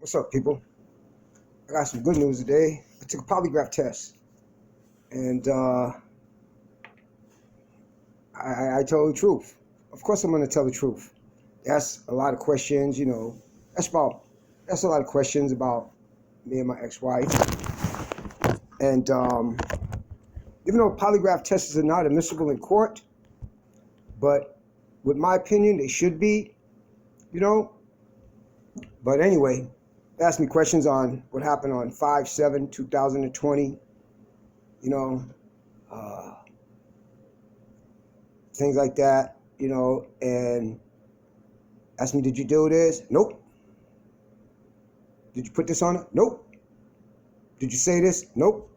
What's up, people? I got some good news today. I took a polygraph test, and I told the truth. Of course, I'm going to tell the truth. That's a lot of questions, that's a lot of questions about me and my ex-wife. And even though polygraph tests are not admissible in court, but with my opinion, they should be, you know. But anyway, they asked me questions on what happened on 5/7/2020, you know, things like that, and asked me, did you do this? Nope. Did you put this on it? Nope. Did you say this? Nope.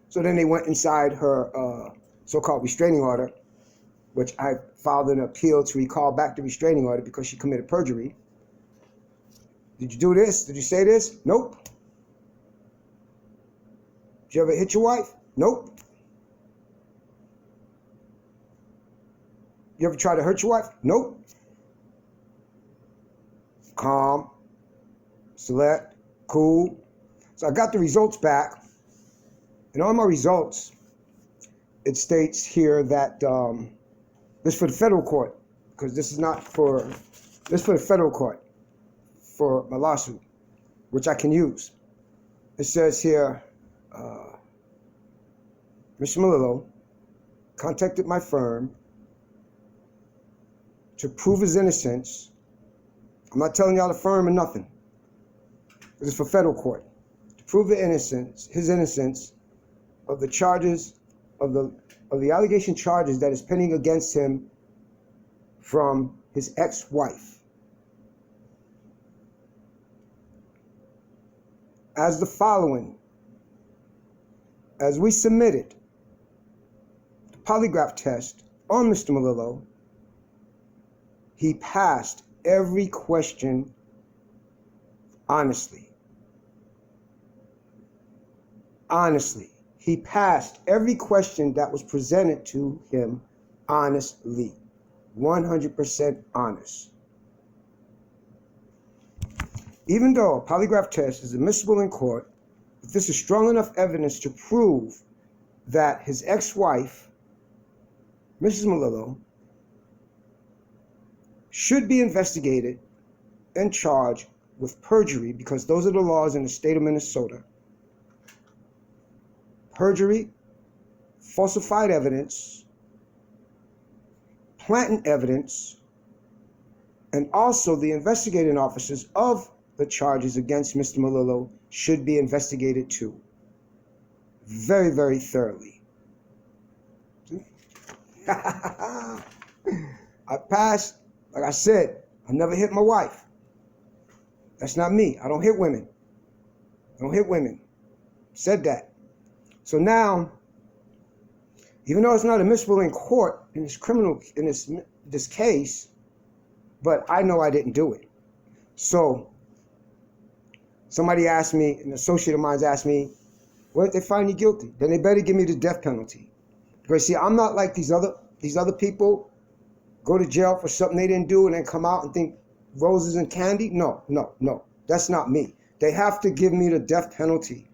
So then they went inside her so-called restraining order, which I filed an appeal to recall back the restraining order because she committed perjury. Did you do this? Did you say this? Nope. Did you ever hit your wife? Nope. You ever try to hurt your wife? Nope. Calm, select, cool. So I got the results back, and on my results, it states here that this is for the federal court, because this is not for, this is for the federal court for my lawsuit, which I can use. It says here, Mr. Melillo contacted my firm to prove his innocence. I'm not telling y'all the firm or nothing. This is for federal court. To prove the innocence, his innocence of the charges, of the allegation charges that is pending against him from his ex-wife. As the following, as we submitted the polygraph test on Mr. Melillo, he passed every question honestly. Honestly. He passed every question that was presented to him honestly. 100% honest. Even though a polygraph test is admissible in court, if this is strong enough evidence to prove that his ex-wife, Mrs. Melillo, should be investigated and charged with perjury, because those are the laws in the state of Minnesota. Perjury, falsified evidence, planting evidence, and also the investigating officers of the charges against Mr. Melillo should be investigated too. Very, very thoroughly. I passed. Like I said, I never hit my wife. That's not me. I don't hit women. I don't hit women. Said that. So now, even though it's not admissible in court in this case, but I know I didn't do it. So somebody asked me, an associate of mine asked me, what if they find you guilty? Then they better give me the death penalty. Because see, I'm not like these other people. Go to jail for something they didn't do and then come out and think roses and candy? No. That's not me. They have to give me the death penalty.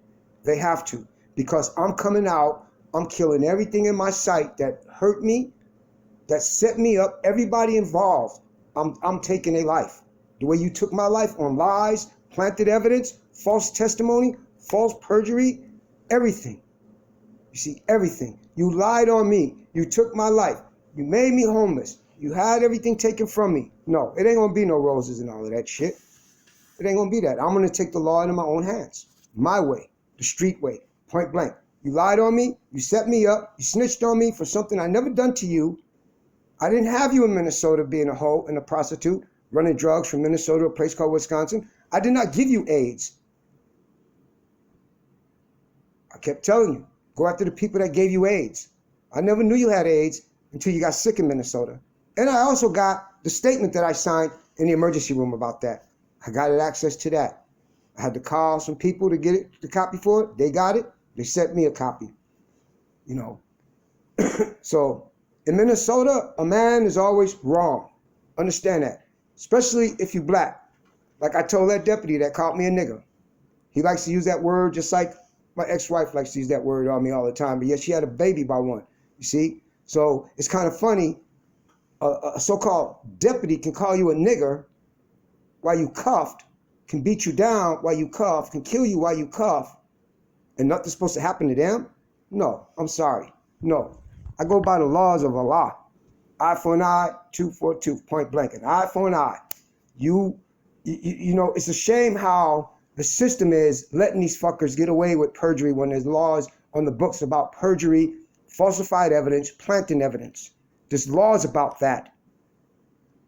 They have to. Because I'm coming out, I'm killing everything in my sight that hurt me, that set me up, everybody involved. I'm taking their life. The way you took my life on lies, planted evidence, false testimony, false perjury, everything. You see, everything. You lied on me. You took my life. You made me homeless. You had everything taken from me. No, it ain't gonna be no roses and all of that shit. It ain't gonna be that. I'm gonna take the law into my own hands. My way, the street way, point blank. You lied on me, you set me up, you snitched on me for something I never done to you. I didn't have you in Minnesota being a hoe and a prostitute, running drugs from Minnesota to a place called Wisconsin. I did not give you AIDS. I kept telling you, go after the people that gave you AIDS. I never knew you had AIDS until you got sick in Minnesota. And I also got the statement that I signed in the emergency room about that. I got access to that. I had to call some people to get it, the copy for it. They got it. They sent me a copy. So in Minnesota, a man is always wrong. Understand that. Especially if you're black. Like I told that deputy that called me a nigger. He likes to use that word just like my ex-wife likes to use that word on me all the time. But yet she had a baby by one, you see? So it's kind of funny. A so-called deputy can call you a nigger while you cuffed, can beat you down while you cuff, can kill you while you cuff, and nothing's supposed to happen to them? No, I'm sorry. No. I go by the laws of Allah. Eye for an eye, tooth for a tooth, point blank. An eye for an eye. You know, it's a shame how the system is letting these fuckers get away with perjury when there's laws on the books about perjury, falsified evidence, planting evidence. There's laws about that.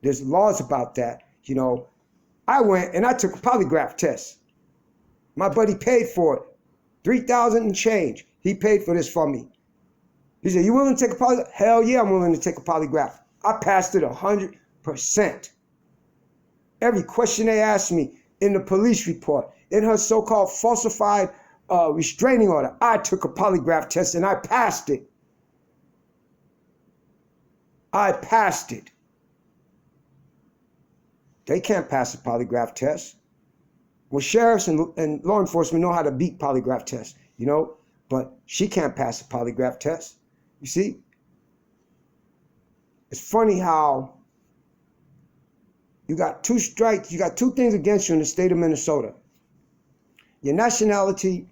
There's laws about that. You know, I went and I took a polygraph test. My buddy paid for it. $3,000 and change. He paid for this for me. He said, you willing to take a polygraph? Hell yeah, I'm willing to take a polygraph. I passed it 100%. Every question they asked me in the police report, in her so-called falsified restraining order, I took a polygraph test and I passed it. I passed it. They can't pass a polygraph test. Well, sheriffs and law enforcement know how to beat polygraph tests, you know, but she can't pass a polygraph test. You see? It's funny how you got two strikes, you got two things against you in the state of Minnesota. Your nationality,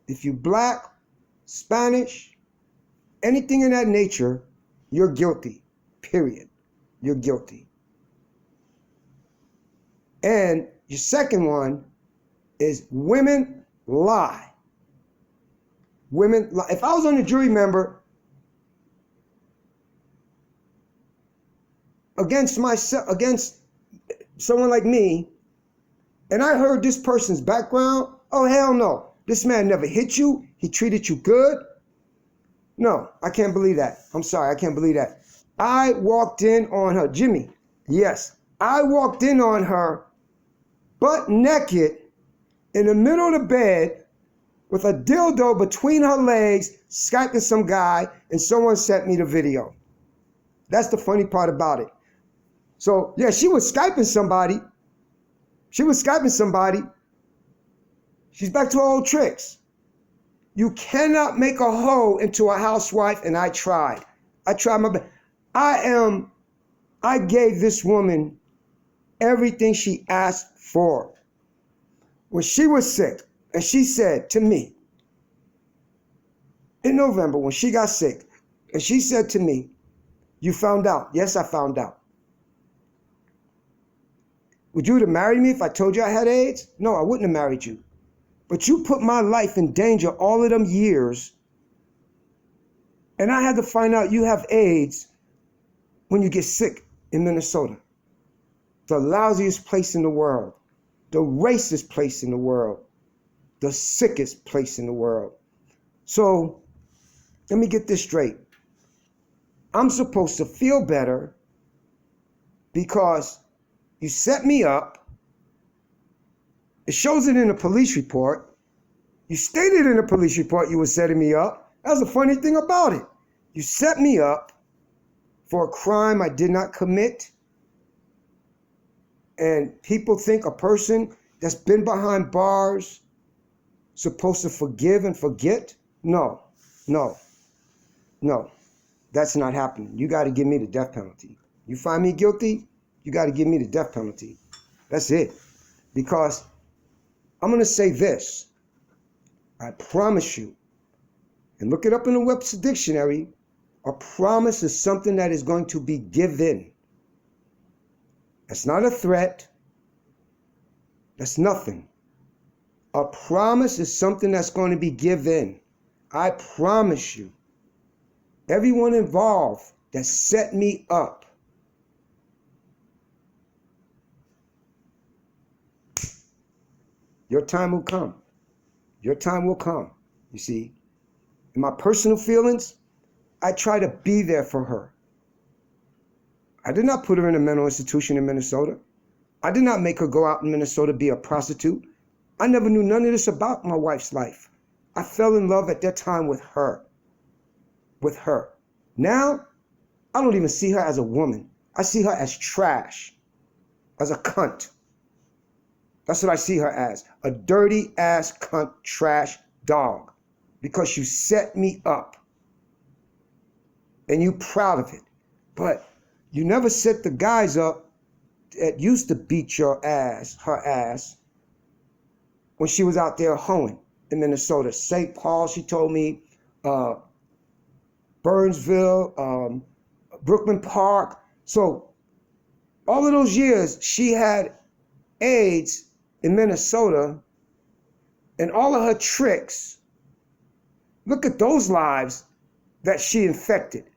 if you black, Spanish, anything in that nature, you're guilty, period. You're guilty. And your second one is women lie. Women lie. If I was on a jury member against someone like me, and I heard this person's background, oh hell no. This man never hit you. He treated you good. No, I can't believe that. I'm sorry, I can't believe that. I walked in on her, Jimmy. Yes, I walked in on her butt naked in the middle of the bed with a dildo between her legs, Skyping some guy, and someone sent me the video. That's the funny part about it. So yeah, she was Skyping somebody. She's back to her old tricks. You cannot make a hoe into a housewife, and I tried. I tried my best. I gave this woman everything she asked for. When she was sick, and she said to me, in November, when she got sick, and she said to me, you found out? Yes, I found out. Would you have married me if I told you I had AIDS? No, I wouldn't have married you. But you put my life in danger all of them years, and I had to find out you have AIDS when you get sick in Minnesota. The lousiest place in the world, the racist place in the world, the sickest place in the world. So let me get this straight. I'm supposed to feel better because you set me up. It shows it in the police report. You stated in the police report you were setting me up. That's the funny thing about it. You set me up for a crime I did not commit. And people think a person that's been behind bars supposed to forgive and forget? No. That's not happening. You got to give me the death penalty. You find me guilty, you got to give me the death penalty. That's it. Because I'm going to say this. I promise you, and look it up in the Webster Dictionary, a promise is something that is going to be given. That's not a threat. That's nothing. A promise is something that's going to be given. I promise you. Everyone involved that set me up, your time will come. Your time will come, you see. In my personal feelings, I try to be there for her. I did not put her in a mental institution in Minnesota. I did not make her go out in Minnesota be a prostitute. I never knew none of this about my wife's life. I fell in love at that time with her. Now, I don't even see her as a woman. I see her as trash, as a cunt. That's what I see her as. A dirty ass cunt trash dog. Because you set me up. And you proud of it. But you never set the guys up that used to beat your ass, her ass, when she was out there hoeing in Minnesota. St. Paul, she told me, Burnsville, Brooklyn Park. So all of those years, she had AIDS in Minnesota, and all of her tricks, look at those lives that she infected.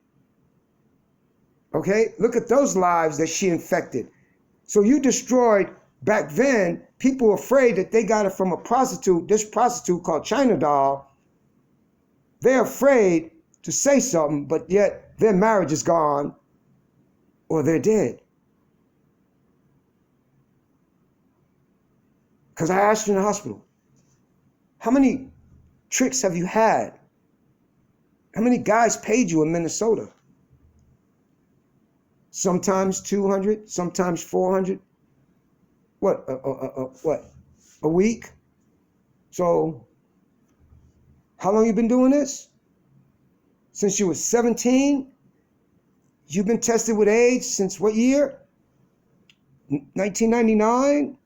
Okay? Look at those lives that she infected. So you destroyed, back then, people were afraid that they got it from a prostitute, this prostitute called China Doll. They're afraid to say something, but yet their marriage is gone or they're dead. Because I asked you in the hospital, how many tricks have you had? How many guys paid you in Minnesota? Sometimes 200, sometimes 400. What, a week? So, how long you been doing this? Since you were 17? You've been tested with AIDS since what year? 1999?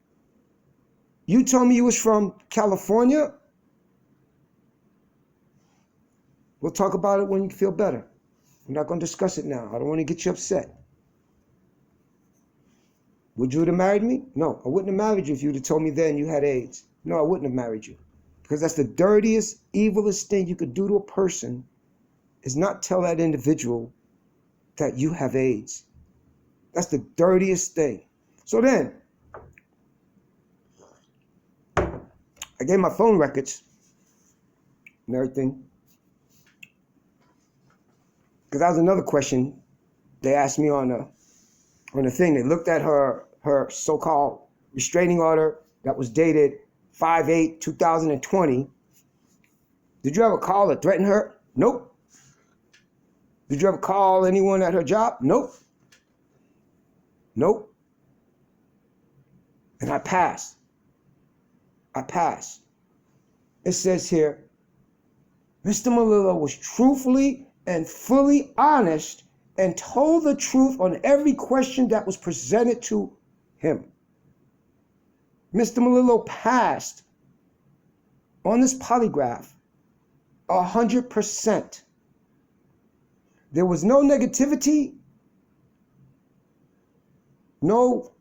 You told me you was from California? We'll talk about it when you feel better. We're not going to discuss it now. I don't want to get you upset. Would you have married me? No, I wouldn't have married you if you'd have told me then you had AIDS. No, I wouldn't have married you. Because that's the dirtiest, evilest thing you could do to a person, is not tell that individual that you have AIDS. That's the dirtiest thing. So then, I gave my phone records and everything. Because that was another question they asked me on the thing. They looked at her so-called restraining order that was dated 5/8/2020. Did you ever call or threaten her? Nope. Did you ever call anyone at her job? Nope. Nope. And I passed. It says here, Mr. Melillo was truthfully and fully honest and told the truth on every question that was presented to him. Mr. Melillo passed on this polygraph 100%. There was no negativity, no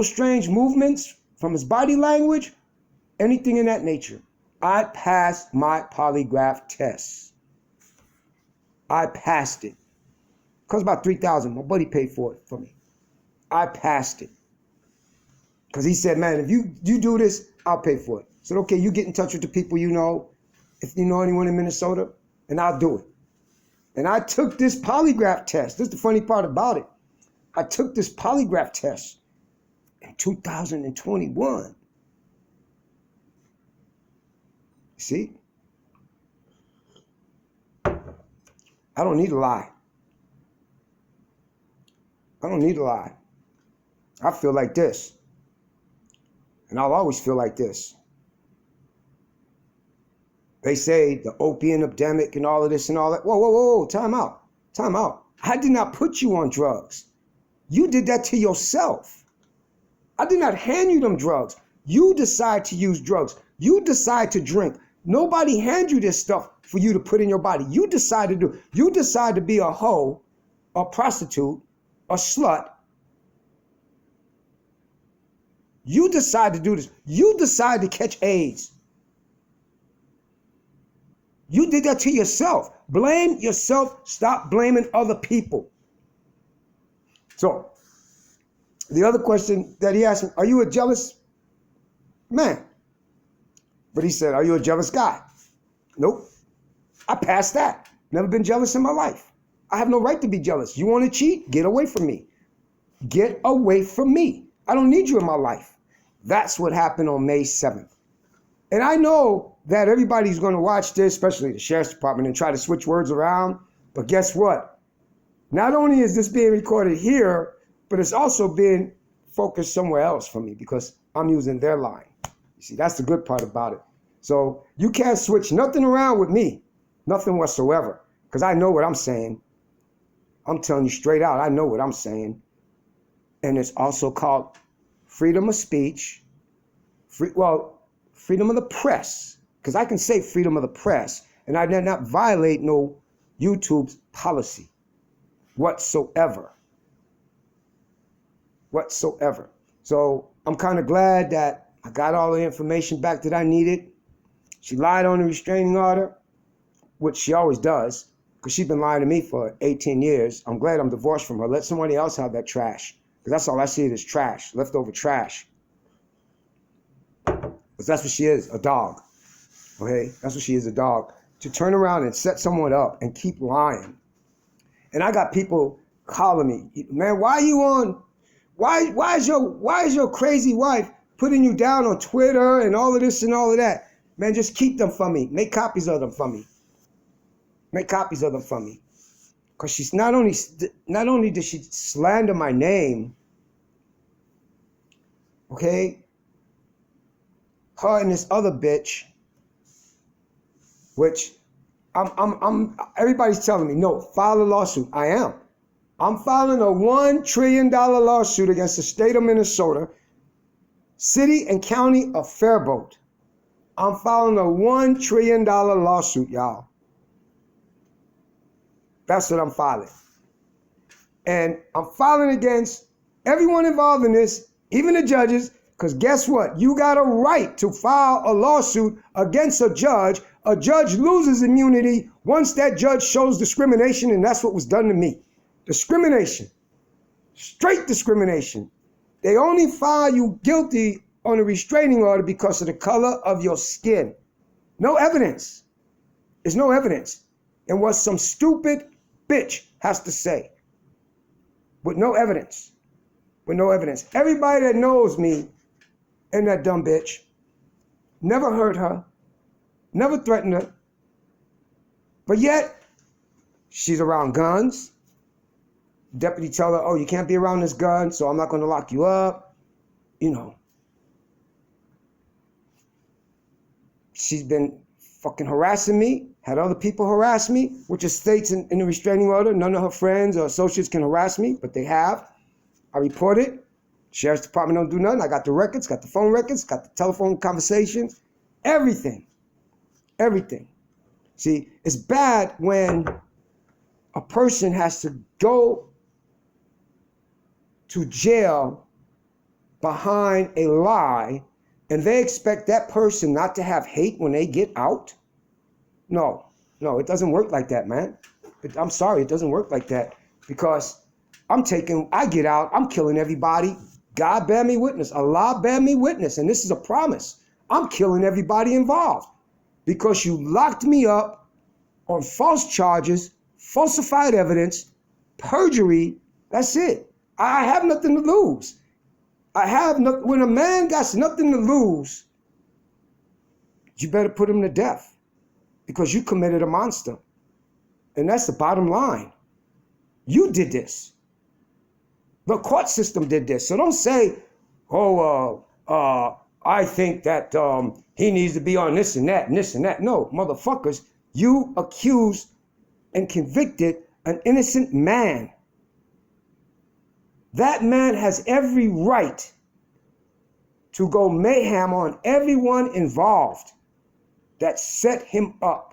strange movements from his body language, anything in that nature. I passed my polygraph test. I passed it. Cost about $3,000. My buddy paid for it for me. I passed it. Because he said, man, if you do this, I'll pay for it. I said, okay, you get in touch with the people you know, if you know anyone in Minnesota, and I'll do it. And I took this polygraph test. This is the funny part about it. I took this polygraph test in 2021. See? I don't need to lie. I don't need to lie. I feel like this. And I'll always feel like this. They say the opium epidemic and all of this and all that. Whoa, time out. I did not put you on drugs. You did that to yourself. I did not hand you them drugs. You decide to use drugs. You decide to drink. Nobody hand you this stuff for you to put in your body. You decide to do. You decide to be a hoe, a prostitute, a slut. You decide to do this. You decide to catch AIDS. You did that to yourself. Blame yourself. Stop blaming other people. So, the other question that he asked me, are you a jealous man? But he said, are you a jealous guy? Nope. I passed that. Never been jealous in my life. I have no right to be jealous. You want to cheat? Get away from me. Get away from me. I don't need you in my life. That's what happened on May 7th. And I know that everybody's going to watch this, especially the sheriff's department, and try to switch words around. But guess what? Not only is this being recorded here, but it's also being focus somewhere else for me because I'm using their line. You see, that's the good part about it. So you can't switch nothing around with me, nothing whatsoever, because I know what I'm saying. I'm telling you straight out, I know what I'm saying. And it's also called freedom of speech, freedom of the press, because I can say freedom of the press, and I did not violate no YouTube's policy whatsoever. So I'm kind of glad that I got all the information back that I needed. She lied on the restraining order, which she always does, because she's been lying to me for 18 years. I'm glad I'm divorced from her. Let somebody else have that trash, because that's all I see is trash, leftover trash. Because that's what she is, a dog. Okay? That's what she is, a dog. To turn around and set someone up and keep lying. And I got people calling me, man, why is your crazy wife putting you down on Twitter and all of this and all of that? Man, just keep them for me. Make copies of them for me. Because she's not only did she slander my name, okay? Her and this other bitch, which everybody's telling me, no, file a lawsuit. I am. I'm filing a $1 trillion lawsuit against the state of Minnesota, city and county of Faribault. I'm filing a $1 trillion lawsuit, y'all. That's what I'm filing. And I'm filing against everyone involved in this, even the judges, because guess what? You got a right to file a lawsuit against a judge. A judge loses immunity once that judge shows discrimination, and that's what was done to me. Discrimination. Straight discrimination. They only file you guilty on a restraining order because of the color of your skin. No evidence. There's no evidence. And what some stupid bitch has to say. With no evidence. Everybody that knows me and that dumb bitch never hurt her, never threatened her, but yet she's around guns. Deputy tell her, oh, you can't be around this gun, so I'm not going to lock you up. You know. She's been fucking harassing me, had other people harass me, which is states in the restraining order. None of her friends or associates can harass me, but they have. I report it. Sheriff's Department don't do nothing. I got the records, got the phone records, got the telephone conversations, everything. See, it's bad when a person has to go to jail behind a lie and they expect that person not to have hate when they get out. No, it doesn't work like that, man. I'm sorry, it doesn't work like that, because I get out, I'm killing everybody. God bear me witness, Allah bear me witness, and this is a promise. I'm killing everybody involved because you locked me up on false charges, falsified evidence, perjury. That's it. I have nothing to lose. When a man got nothing to lose, you better put him to death because you committed a monster. And that's the bottom line. You did this. The court system did this. So don't say, I think that he needs to be on this and that and this and that. No, motherfuckers, you accused and convicted an innocent man. That man has every right to go mayhem on everyone involved that set him up.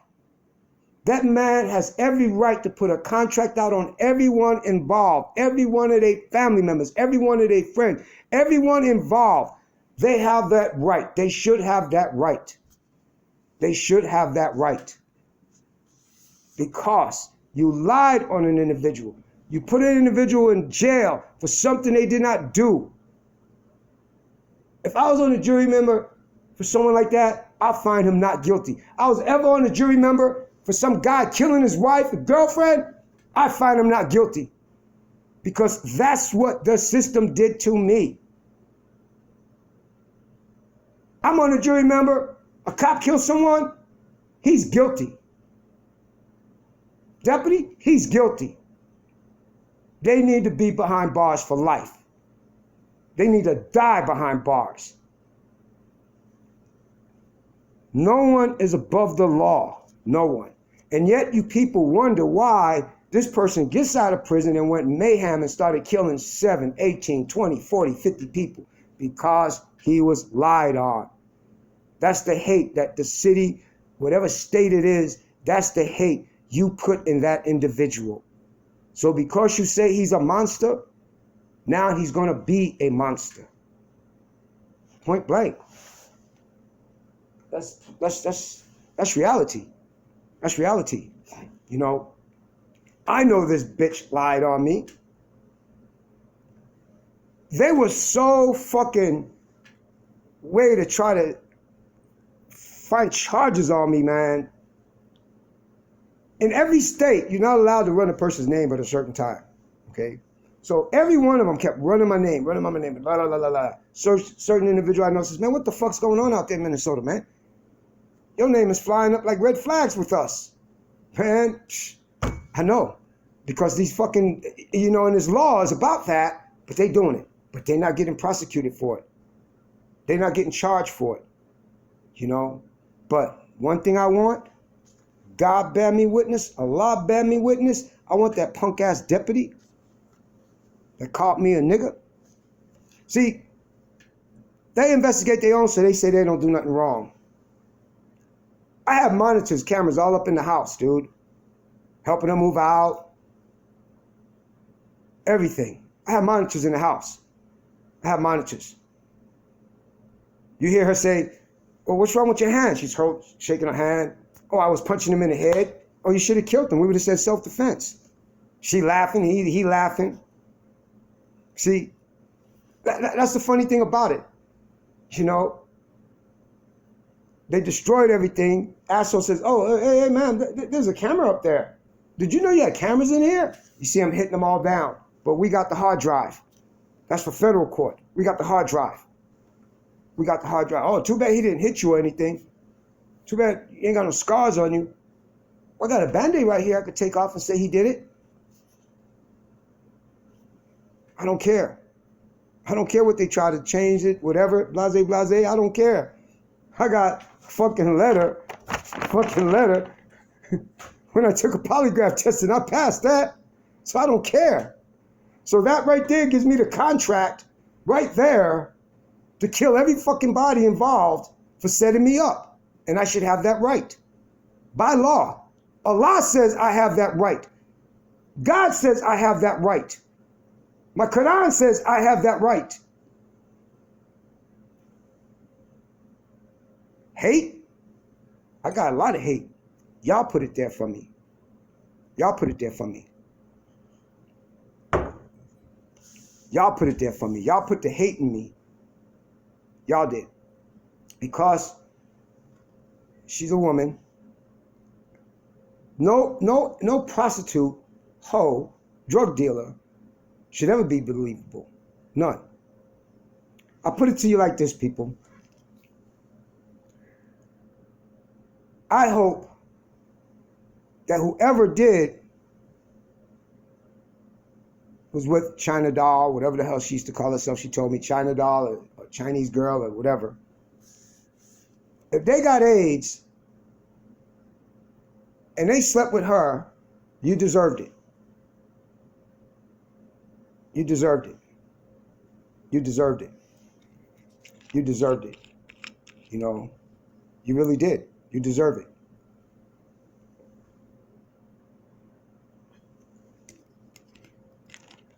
That man has every right to put a contract out on everyone involved, every one of their family members, every one of their friends, everyone involved. They have that right. They should have that right. They should have that right. Because you lied on an individual. You put an individual in jail for something they did not do. If I was on a jury member for someone like that, I'll find him not guilty. I was ever on a jury member for some guy killing his wife or girlfriend, I find him not guilty. Because that's what the system did to me. I'm on a jury member, a cop kills someone, he's guilty. Deputy, he's guilty. They need to be behind bars for life. They need to die behind bars. No one is above the law. No one. And yet you people wonder why this person gets out of prison and went mayhem and started killing 7, 18, 20, 40, 50 people because he was lied on. That's the hate that the city, whatever state it is, that's the hate you put in that individual. So because you say he's a monster, now he's going to be a monster. Point blank. That's reality. That's reality. You know, I know this bitch lied on me. They were so fucking way to try to find charges on me, man. In every state, you're not allowed to run a person's name at a certain time, okay? So every one of them kept running my name, blah, blah, blah, blah. Certain individual I know says, man, what the fuck's going on out there in Minnesota, man? Your name is flying up like red flags with us. Man, I know. Because these fucking, you know, and there's laws about that, but they doing it. But they're not getting prosecuted for it. They're not getting charged for it, you know? But one thing I want, God bear me witness, Allah bear me witness, I want that punk-ass deputy that called me a nigga. See, they investigate their own, so they say they don't do nothing wrong. I have monitors, cameras all up in the house, dude. Helping them move out. Everything. I have monitors in the house. I have monitors. You hear her say, well, what's wrong with your hand? She's shaking her hand. Oh, I was punching him in the head. Oh, you should have killed him. We would have said self-defense. She laughing, he laughing. See, that's the funny thing about it. You know, they destroyed everything. Asshole says, oh, hey, man, there's a camera up there. Did you know you had cameras in here? You see them hitting them all down. But we got the hard drive. That's for federal court. We got the hard drive. We got the hard drive. Oh, too bad he didn't hit you or anything. Too bad you ain't got no scars on you. I got a Band-Aid right here I could take off and say he did it. I don't care. I don't care what they try to change it, whatever, blase, blase, I don't care. I got a fucking letter when I took a polygraph test and I passed that. So I don't care. So that right there gives me the contract right there to kill every fucking body involved for setting me up. And I should have that right. By law. Allah says I have that right. God says I have that right. My Quran says I have that right. Hate? I got a lot of hate. Y'all put it there for me. Y'all put it there for me. Y'all put it there for me. Y'all put the hate in me. Y'all did. Because she's a woman. No prostitute, hoe, drug dealer should ever be believable. None. I'll put it to you like this, people. I hope that whoever did was with China Doll, whatever the hell she used to call herself. She told me China Doll or Chinese girl or whatever. If they got AIDS and they slept with her, you deserved it. You deserved it. You deserved it. You deserved it. You know, you really did. You deserve it.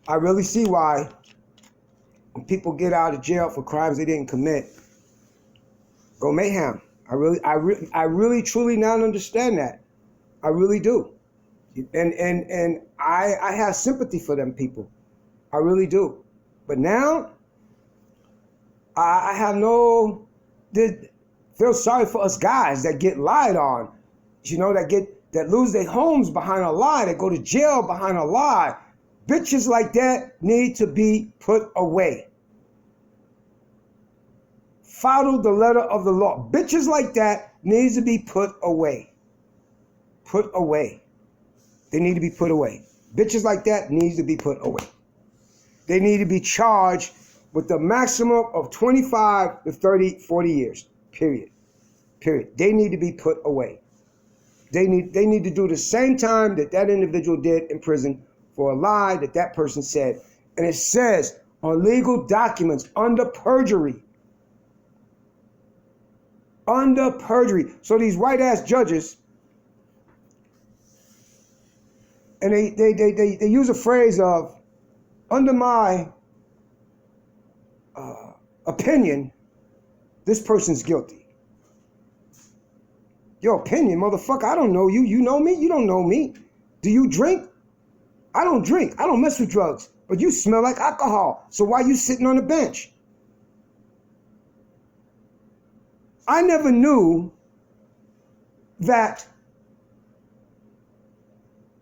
I really see why when people get out of jail for crimes they didn't commit, go mayhem. I really truly now understand that. I really do. And I have sympathy for them people. I really do. But now I have feel sorry for us guys that get lied on, you know, that lose their homes behind a lie, that go to jail behind a lie. Bitches like that need to be put away. Follow the letter of the law. Bitches like that needs to be put away. Put away. They need to be put away. Bitches like that needs to be put away. They need to be charged with the maximum of 25 to 30, 40 years, period. Period. They need to be put away. They need to do the same time that that individual did in prison for a lie that that person said. And it says on legal documents, under perjury. Under perjury. So these white-ass judges, and they use a phrase of, under my opinion, this person's guilty. Your opinion, motherfucker, I don't know you. You know me? You don't know me. Do you drink? I don't drink. I don't mess with drugs. But you smell like alcohol. So why you sitting on the bench? I never knew that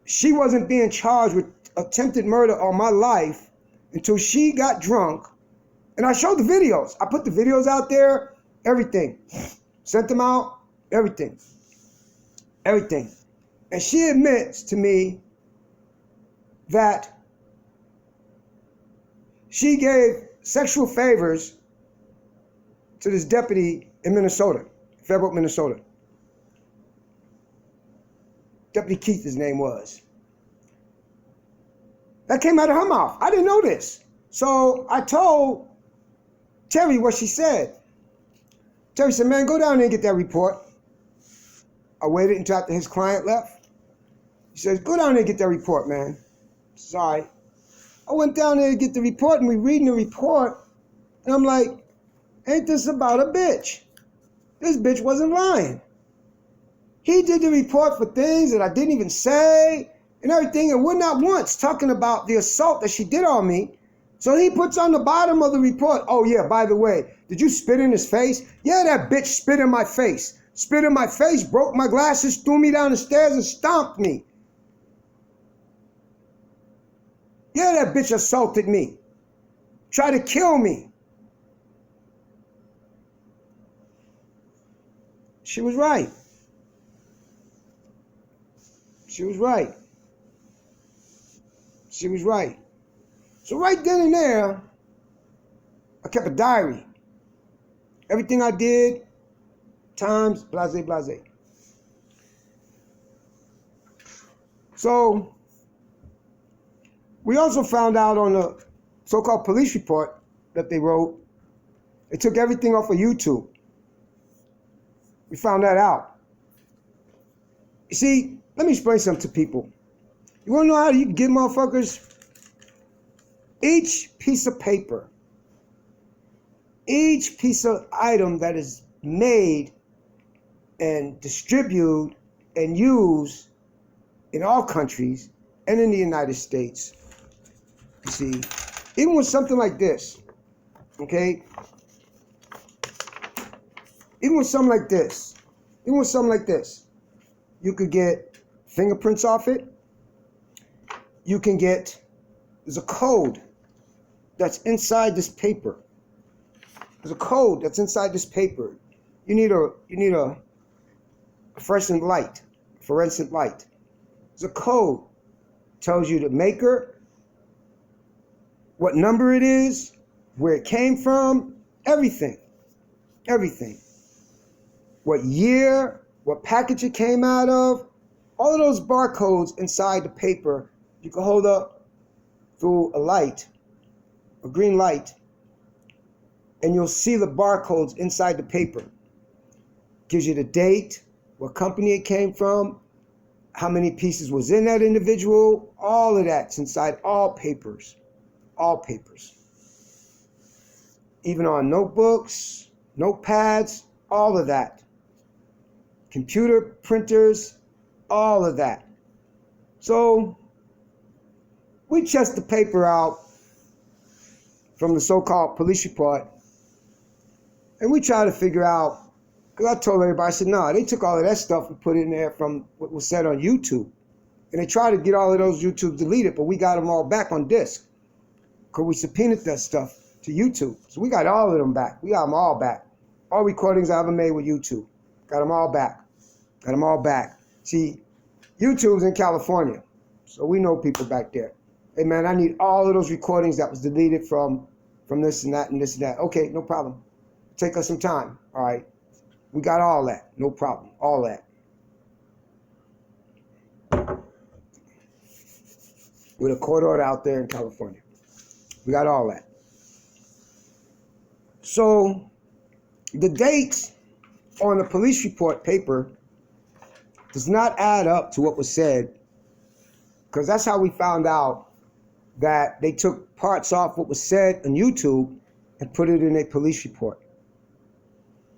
she wasn't being charged with attempted murder on my life until she got drunk. And I showed the videos. I put the videos out there, everything. Sent them out, everything. Everything. And she admits to me that she gave sexual favors to this deputy in Minnesota, Faribault, Minnesota. Deputy Keith, his name was. That came out of her mouth. I didn't know this. So I told Terry what she said. Terry said, man, go down there and get that report. I waited until after his client left. He says, go down there and get that report, man. Sorry. I went down there to get the report, and we reading the report, and I'm like, ain't this about a bitch? This bitch wasn't lying. He did the report for things that I didn't even say and everything, and we're not once talking about the assault that she did on me. So he puts on the bottom of the report, oh yeah, by the way, did you spit in his face? Yeah, that bitch spit in my face. Spit in my face, broke my glasses, threw me down the stairs, and stomped me. Yeah, that bitch assaulted me. Tried to kill me. She was right. She was right. She was right. So right then and there, I kept a diary. Everything I did, times, blase, blase. So we also found out on the so-called police report that they wrote, they took everything off of YouTube. We found that out. You see, let me explain something to people. You want to know how you can get motherfuckers? Each piece of paper, each piece of item that is made and distributed and used in all countries and in the United States, you see, even with something like this, okay? Even with something like this, you could get fingerprints off it. You can get, there's a code that's inside this paper. There's a code that's inside this paper. You need a fluorescent light. There's a code. Tells you the maker, what number it is, where it came from, everything. Everything. What year, what package it came out of, all of those barcodes inside the paper, you can hold up through a light, a green light, and you'll see the barcodes inside the paper. Gives you the date, what company it came from, how many pieces was in that individual, all of that's inside all papers. All papers. Even on notebooks, notepads, all of that. Computer printers, all of that. So we chest the paper out from the so-called police report, and we try to figure out, because I told everybody, I said, no, they took all of that stuff and put it in there from what was said on YouTube. And they tried to get all of those YouTubes deleted, but we got them all back on disc, because we subpoenaed that stuff to YouTube. So we got all of them back. We got them all back. All recordings I ever made with YouTube. Got them all back. Got them all back. See, YouTube's in California, so we know people back there. Hey man, I need all of those recordings that was deleted from from this and that and this and that. Okay, no problem. Take us some time. All right. We got all that. No problem. All that. With a court order out there in California. We got all that. So the dates on the police report paper does not add up to what was said, because that's how we found out that they took parts off what was said on YouTube and put it in a police report.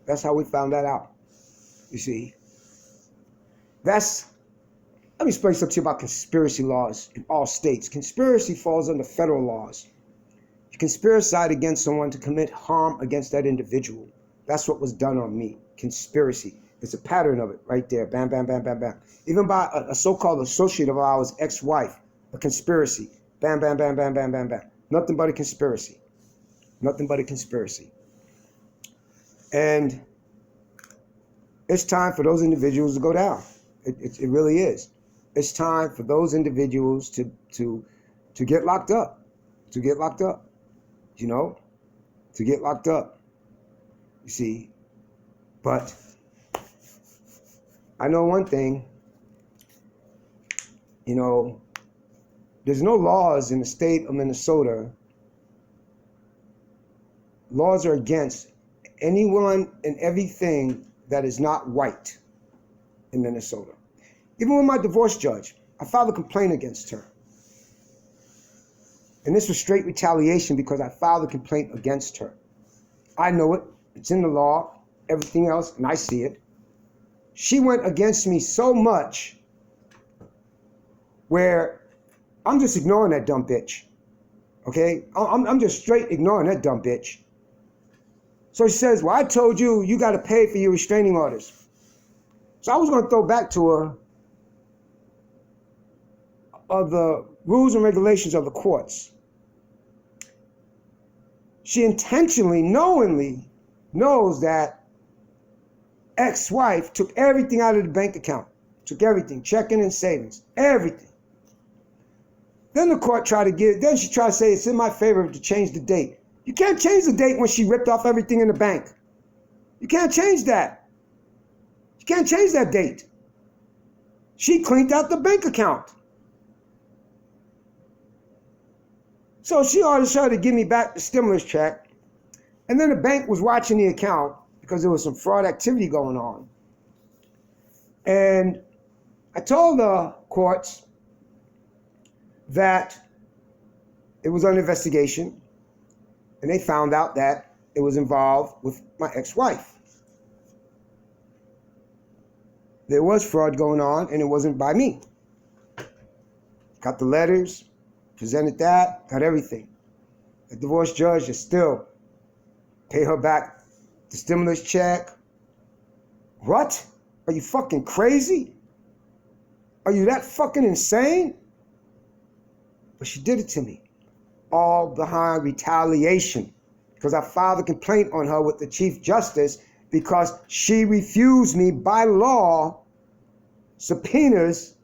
That's how we found that out. You see, let me explain something to you about conspiracy laws in all states. Conspiracy falls under federal laws. You conspiracize against someone to commit harm against that individual. That's what was done on me. Conspiracy. It's a pattern of it right there. Bam, bam, bam, bam, bam. Even by a so-called associate of ours, ex-wife, a conspiracy. Bam, bam, bam, bam, bam, bam, bam. Nothing but a conspiracy. Nothing but a conspiracy. And it's time for those individuals to go down. It really is. It's time for those individuals to get locked up. To get locked up. You know? To get locked up. You see? But I know one thing. You know, there's no laws in the state of Minnesota. Laws are against anyone and everything that is not white in Minnesota. Even with my divorce judge, I filed a complaint against her. And this was straight retaliation because I filed a complaint against her. I know it. It's in the law, everything else, and I see it. She went against me so much where I'm just ignoring that dumb bitch. Okay? I'm just straight ignoring that dumb bitch. So she says, well, I told you, you got to pay for your restraining orders. So I was going to throw back to her of the rules and regulations of the courts. She intentionally, knowingly knows that ex-wife took everything out of the bank account. Took everything, checking and savings, everything. Then the court then she tried to say it's in my favor to change the date. You can't change the date when she ripped off everything in the bank. You can't change that. You can't change that date. She cleaned out the bank account. So she always tried to give me back the stimulus check. And then the bank was watching the account because there was some fraud activity going on. And I told the courts that it was under investigation. And they found out that it was involved with my ex-wife. There was fraud going on, and it wasn't by me. Got the letters, presented that, got everything. The divorce judge is still pay her back the stimulus check. What? Are you fucking crazy? Are you that fucking insane? But she did it to me. All behind retaliation, because I filed a complaint on her with the Chief Justice because she refused me by law subpoenas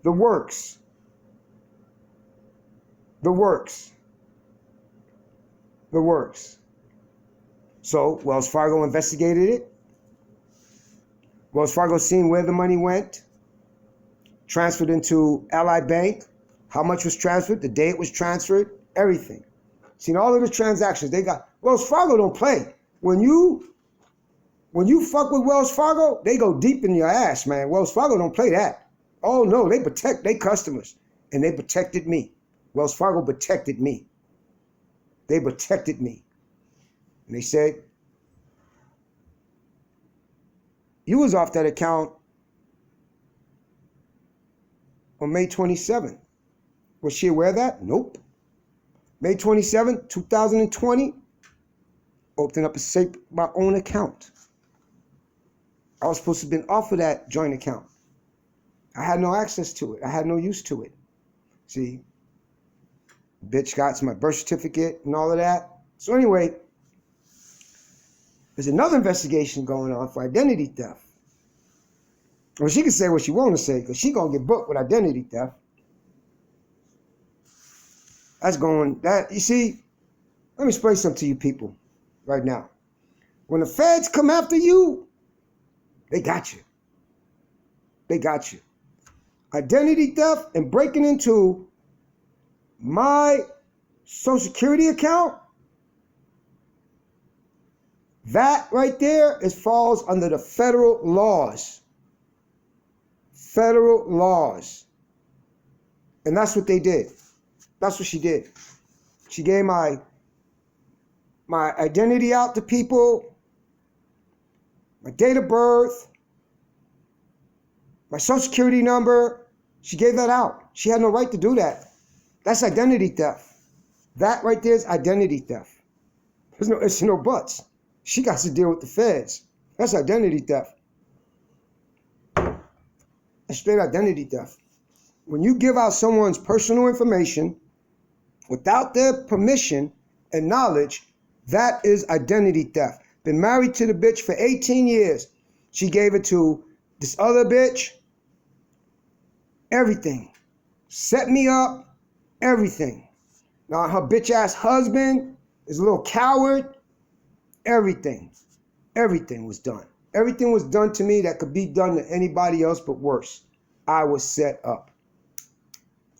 the works. The works. The works. So Wells Fargo investigated it. Wells Fargo seen where the money went, transferred into Ally Bank, how much was transferred, the day it was transferred, everything. Seen all of the transactions they got. Wells Fargo don't play. When you fuck with Wells Fargo, they go deep in your ass, man. Wells Fargo don't play that. Oh no, they protect their customers. And they protected me. Wells Fargo protected me. They protected me. And they said, you was off that account on May 27th. Was she aware of that? Nope. May 27th, 2020, opened up my own account. I was supposed to have been off of that joint account. I had no access to it. I had no use to it. See, bitch got my birth certificate and all of that. So anyway, there's another investigation going on for identity theft. Well, she can say what she want to say because she gonna get booked with identity theft. You see, Let me explain something to you people right now. When the feds come after you, they got you. They got you. Identity theft and breaking into my Social Security account, that right there falls under the federal laws. Federal laws. And that's what they did. That's what she did. She gave my identity out to people, my date of birth, my Social Security number. She gave that out. She had no right to do that. That's identity theft. That right there is identity theft. It's no buts. She got to deal with the feds. That's identity theft. That's straight identity theft. When you give out someone's personal information without their permission and knowledge, that is identity theft. Been married to the bitch for 18 years. She gave it to this other bitch. Everything. Set me up. Everything. Now her bitch ass husband is a little coward. Everything. Everything was done. Everything was done to me that could be done to anybody else but worse. I was set up.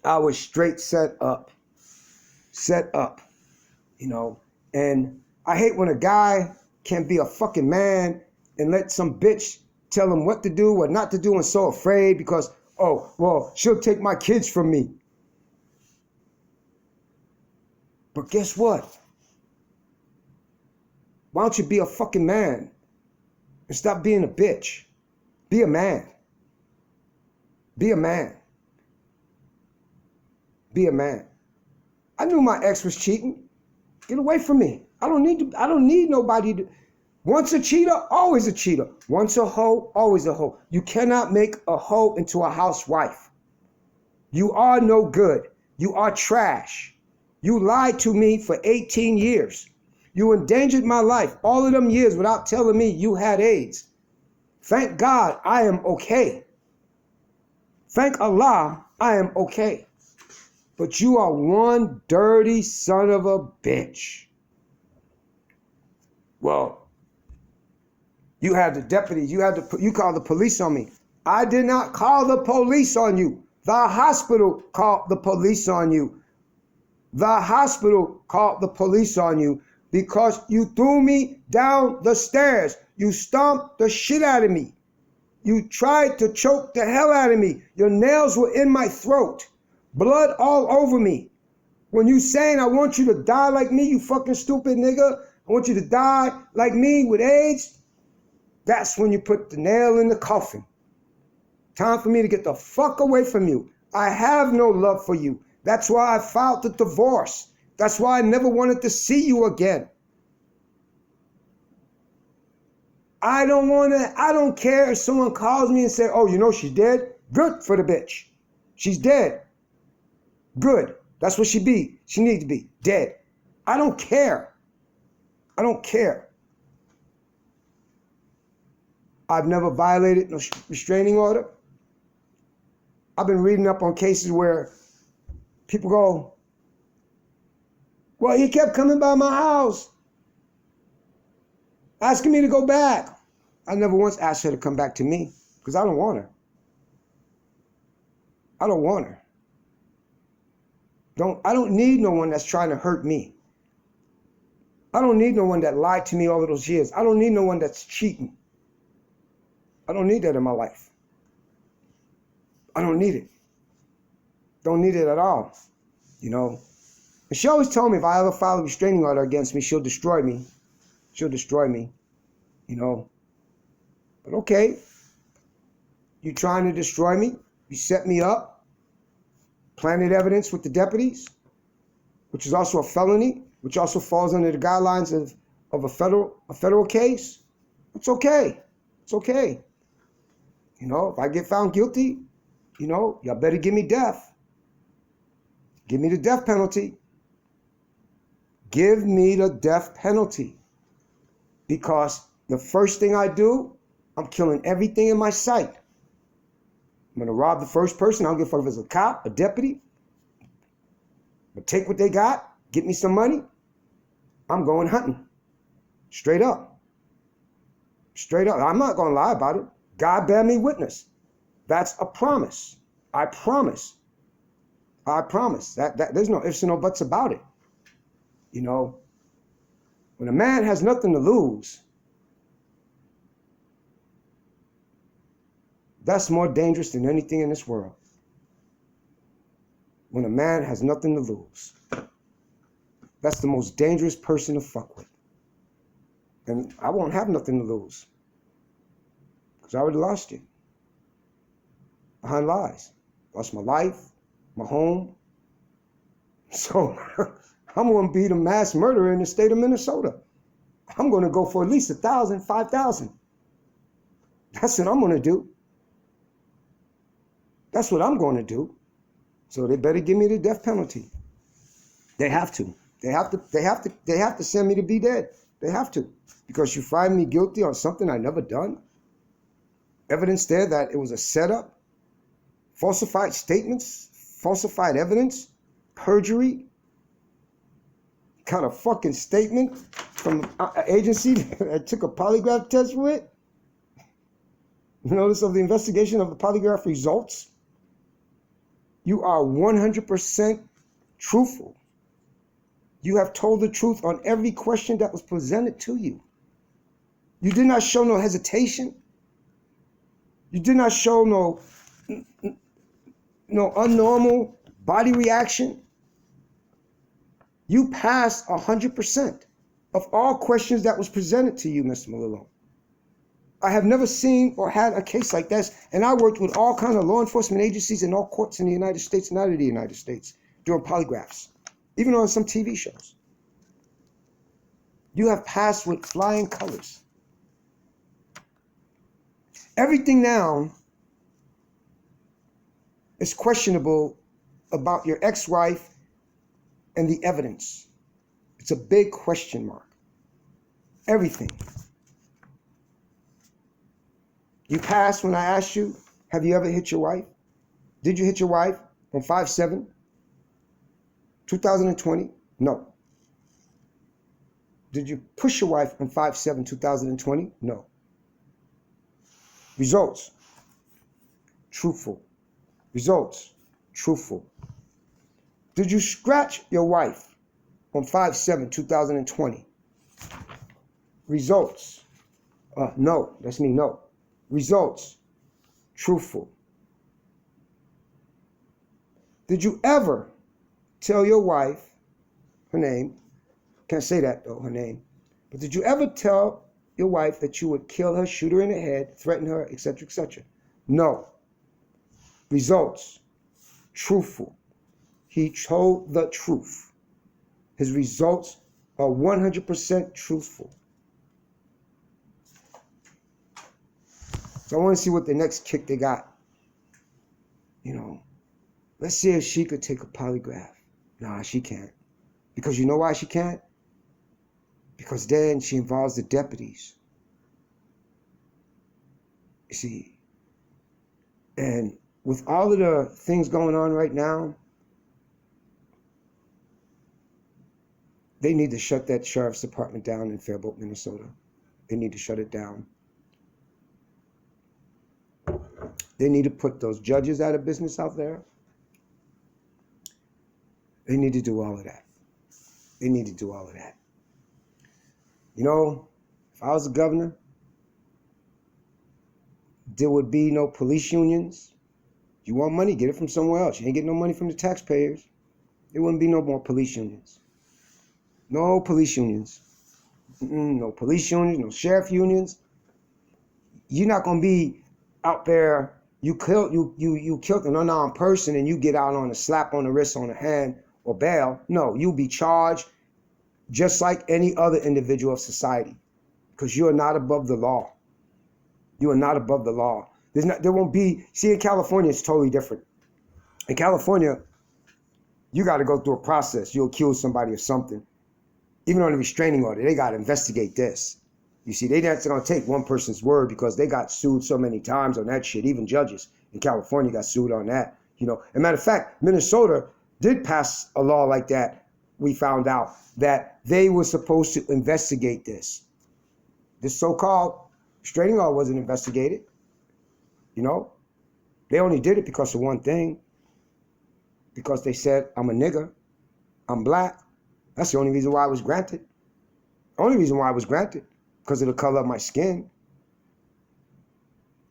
I was straight set up. Set up. You know, and I hate when a guy can't be a fucking man and let some bitch tell him what to do, what not to do, and so afraid because, oh, well, she'll take my kids from me. But guess what? Why don't you be a fucking man and stop being a bitch? Be a man. Be a man. Be a man. I knew my ex was cheating. Get away from me. I don't need nobody to. Once a cheater, always a cheater. Once a hoe, always a hoe. You cannot make a hoe into a housewife. You are no good. You are trash. You lied to me for 18 years. You endangered my life all of them years without telling me you had AIDS. Thank God I am okay. Thank Allah I am okay. But you are one dirty son of a bitch. Well, you had the deputies, you called the police on me. I did not call the police on you. The hospital called the police on you. The hospital called the police on you because you threw me down the stairs. You stomped the shit out of me. You tried to choke the hell out of me. Your nails were in my throat. Blood all over me. When you saying I want you to die like me, you fucking stupid nigga, I want you to die like me with AIDS, that's when you put the nail in the coffin. Time for me to get the fuck away from you. I have no love for you. That's why I filed the divorce. That's why I never wanted to see you again. I don't care if someone calls me and say, oh, you know she's dead? Good for the bitch. She's dead. Good. That's what she be. She needs to be dead. I don't care. I don't care. I've never violated no restraining order. I've been reading up on cases where people go, well, he kept coming by my house, asking me to go back. I never once asked her to come back to me because I don't want her. I don't want her. I don't need no one that's trying to hurt me. I don't need no one that lied to me all of those years. I don't need no one that's cheating. I don't need that in my life. I don't need it. Don't need it at all, you know. And she always told me if I ever file a restraining order against me, she'll destroy me. She'll destroy me, you know. But okay, you trying to destroy me? You set me up, planted evidence with the deputies, which is also a felony, which also falls under the guidelines of a federal case. It's okay. It's okay. You know, if I get found guilty, you know, y'all better give me death. Give me the death penalty. Give me the death penalty. Because the first thing I do, I'm killing everything in my sight. I'm going to rob the first person. I don't give a fuck if it's a cop, a deputy. But take what they got, get me some money. I'm going hunting. Straight up. Straight up. I'm not going to lie about it. God bear me witness. That's a promise. I promise. I promise. That there's no ifs and no buts about it. You know, when a man has nothing to lose, that's more dangerous than anything in this world. When a man has nothing to lose, that's the most dangerous person to fuck with. And I won't have nothing to lose because I already lost it behind lies. Lost my life, my home. So I'm going to be the mass murderer in the state of Minnesota. I'm going to go for at least 1,000, 5,000. That's what I'm going to do. That's what I'm going to do. So they better give me the death penalty. They have to. They have to send me to be dead. They have to. Because you find me guilty on something I never done. Evidence there that it was a setup. Falsified statements. Falsified evidence. Perjury. Got a fucking statement from an agency that took a polygraph test for it. Notice of the investigation of the polygraph results. You are 100% truthful. You have told the truth on every question that was presented to you. You did not show no hesitation. You did not show no abnormal body reaction. You passed 100% of all questions that was presented to you, Mr. Melillo. I have never seen or had a case like this, and I worked with all kinds of law enforcement agencies and all courts in the United States and out of the United States doing polygraphs, even on some TV shows. You have passed with flying colors. Everything now is questionable about your ex-wife and the evidence. It's a big question mark. Everything. You passed when I asked you, have you ever hit your wife? Did you hit your wife on 5/7, 2020? No. Did you push your wife on 5/7, 2020? No. Results. Truthful. Results. Truthful. Did you scratch your wife on 5/7, 2020? Results. No. That's me, no. Results. Truthful. Did you ever tell your wife, her name, can't say that though, her name, but did you ever tell your wife that you would kill her, shoot her in the head, threaten her, etc., etc.? No. Results. Truthful. He told the truth. His results are 100% truthful. So I want to see what the next kick they got. You know, let's see if she could take a polygraph. Nah, she can't. Because you know why she can't? Because then she involves the deputies. You see, and with all of the things going on right now, they need to shut that sheriff's department down in Faribault, Minnesota. They need to shut it down. They need to put those judges out of business out there. They need to do all of that. They need to do all of that. You know, if I was the governor, there would be no police unions. You want money, get it from somewhere else. You ain't getting no money from the taxpayers. There wouldn't be no more police unions. No police unions. No police unions, no sheriff unions. You're not going to be out there, you killed an unarmed person and you get out on a slap on the wrist, on the hand, or bail. No, you'll be charged just like any other individual of society because you are not above the law. You are not above the law. There won't be, see, in California, it's totally different. In California, you got to go through a process. You accuse somebody of something. Even on a restraining order, they got to investigate this. You see, they're not going to take one person's word because they got sued so many times on that shit. Even judges in California got sued on that. You know, as a matter of fact, Minnesota did pass a law like that. We found out that they were supposed to investigate this. This so-called restraining order wasn't investigated. You know, they only did it because of one thing. Because they said, I'm a nigger, I'm black. That's the only reason why it was granted. Only reason why it was granted, because of the color of my skin.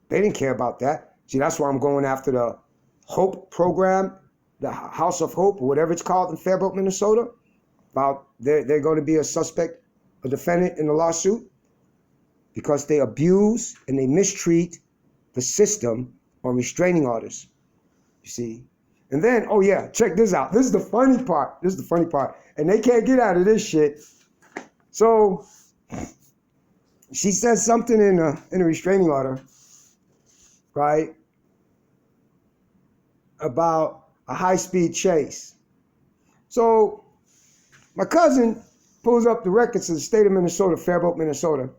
They didn't care about that. See, that's why I'm going after the HOPE program, the House of Hope, or whatever it's called in Faribault, Minnesota. About they're going to be a suspect, a defendant in the lawsuit, because they abuse and they mistreat the system on restraining orders. You see? And then, oh yeah, check this out. This is the funny part. This is the funny part. And they can't get out of this shit. So she says something in a restraining order, right, about a high-speed chase. So my cousin pulls up the records of the state of Minnesota, Faribault, Minnesota.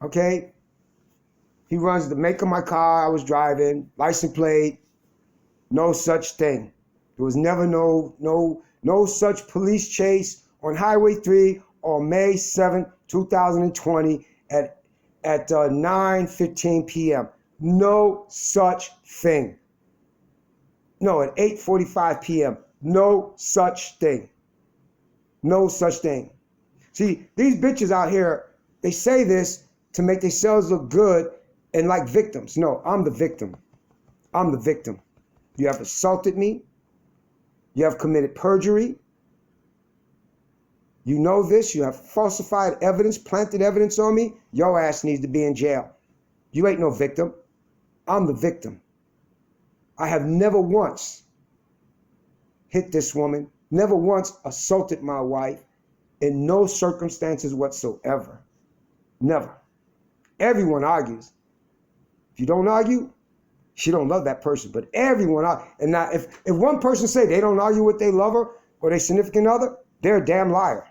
Okay? He runs the make of my car I was driving, license plate, no such thing. There was never no such police chase on Highway 3 on May 7, 2020 at 9:15 p.m. No such thing. No, at 8:45 p.m. No such thing. No such thing. See, these bitches out here, they say this to make themselves look good and like victims. No, I'm the victim. I'm the victim. You have assaulted me. You have committed perjury. You know this. You have falsified evidence, planted evidence on me. Your ass needs to be in jail. You ain't no victim. I'm the victim. I have never once hit this woman, never once assaulted my wife in no circumstances whatsoever. Never. Everyone argues. If you don't argue, she don't love that person. But everyone argues. And now if one person say they don't argue with their lover or their significant other, they're a damn liar.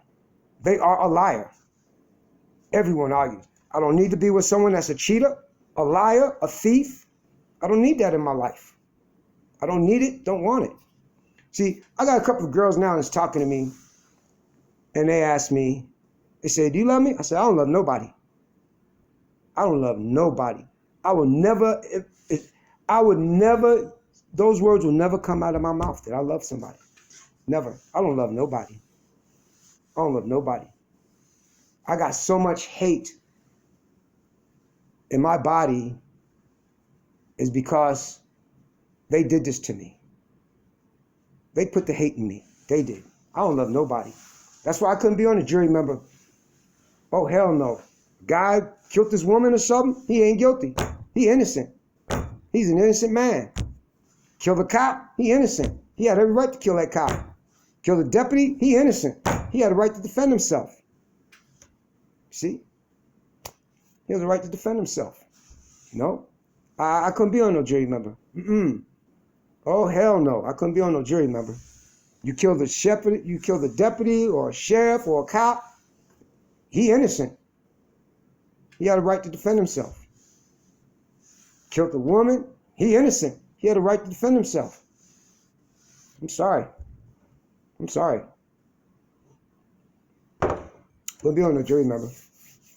They are a liar. Everyone argues. I don't need to be with someone that's a cheater, a liar, a thief. I don't need that in my life. I don't need it, don't want it. See, I got a couple of girls now that's talking to me, and they ask me, they say, do you love me? I said, I don't love nobody. I don't love nobody. I would never, those words will never come out of my mouth that I love somebody. Never. I don't love nobody. I don't love nobody. I got so much hate in my body is because they did this to me. They put the hate in me. They did. I don't love nobody. That's why I couldn't be on a jury member. Oh, hell no. Guy killed this woman or something, he ain't guilty. He innocent. He's an innocent man. Killed a cop, he innocent. He had every right to kill that cop. Killed a deputy, he innocent. He had a right to defend himself. See? He has a right to defend himself. No? I couldn't be on no jury member. Oh, hell no. I couldn't be on no jury member. You killed a shepherd, you killed a deputy or a sheriff or a cop, he innocent. He had a right to defend himself. Killed a woman, he innocent. He had a right to defend himself. I'm sorry. I'm sorry. Couldn't be on no jury member.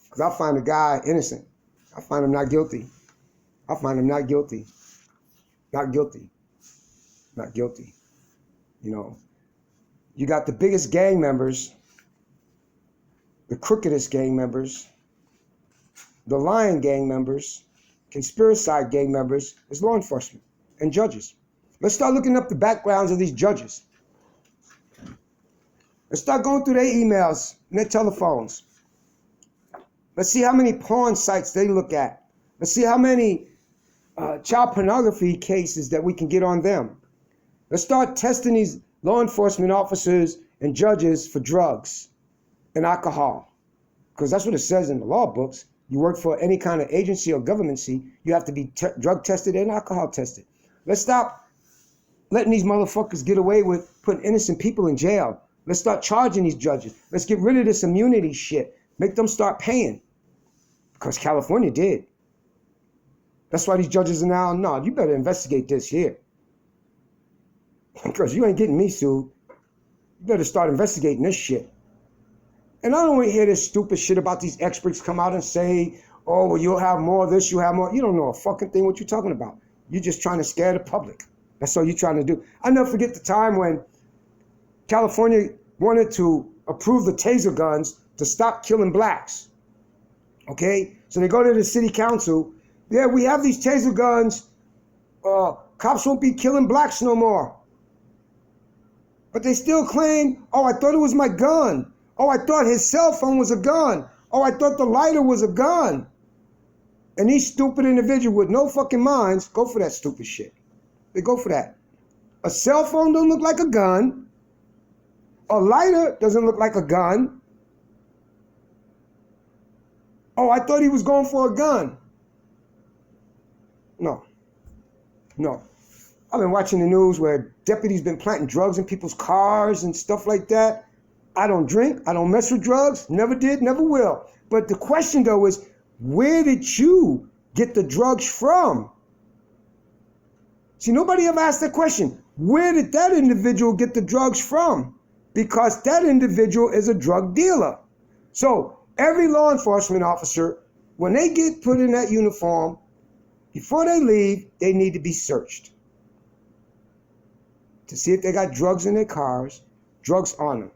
Because I'll find the guy innocent. I'll find him not guilty. I'll find him not guilty. Not guilty. Not guilty. You know, you got the biggest gang members, the crookedest gang members, the lying gang members, conspiracy gang members as law enforcement and judges. Let's start looking up the backgrounds of these judges. Let's start going through their emails and their telephones. Let's see how many porn sites they look at. Let's see how many child pornography cases that we can get on them. Let's start testing these law enforcement officers and judges for drugs and alcohol. Because that's what it says in the law books. You work for any kind of agency or governmency, you have to be drug tested and alcohol tested. Let's stop letting these motherfuckers get away with putting innocent people in jail. Let's start charging these judges. Let's get rid of this immunity shit. Make them start paying. Because California did. That's why these judges are now, no, you better investigate this here. Because you ain't getting me sued. You better start investigating this shit. And I don't want to hear this stupid shit about these experts come out and say, oh, well, you'll have more of this, you'll have more. You don't know a fucking thing what you're talking about. You're just trying to scare the public. That's all you're trying to do. I never forget the time when California wanted to approve the taser guns to stop killing blacks. Okay? So they go to the city council. Yeah, we have these taser guns. Cops won't be killing blacks no more. But they still claim, oh, I thought it was my gun. Oh, I thought his cell phone was a gun. Oh, I thought the lighter was a gun. And these stupid individuals with no fucking minds go for that stupid shit. They go for that. A cell phone don't look like a gun. A lighter doesn't look like a gun. Oh, I thought he was going for a gun. No. No. I've been watching the news where deputies been planting drugs in people's cars and stuff like that. I don't drink. I don't mess with drugs. Never did, never will. But the question, though, is where did you get the drugs from? See, nobody ever asked that question. Where did that individual get the drugs from? Because that individual is a drug dealer. So every law enforcement officer, when they get put in that uniform, before they leave, they need to be searched to see if they got drugs in their cars, drugs on them.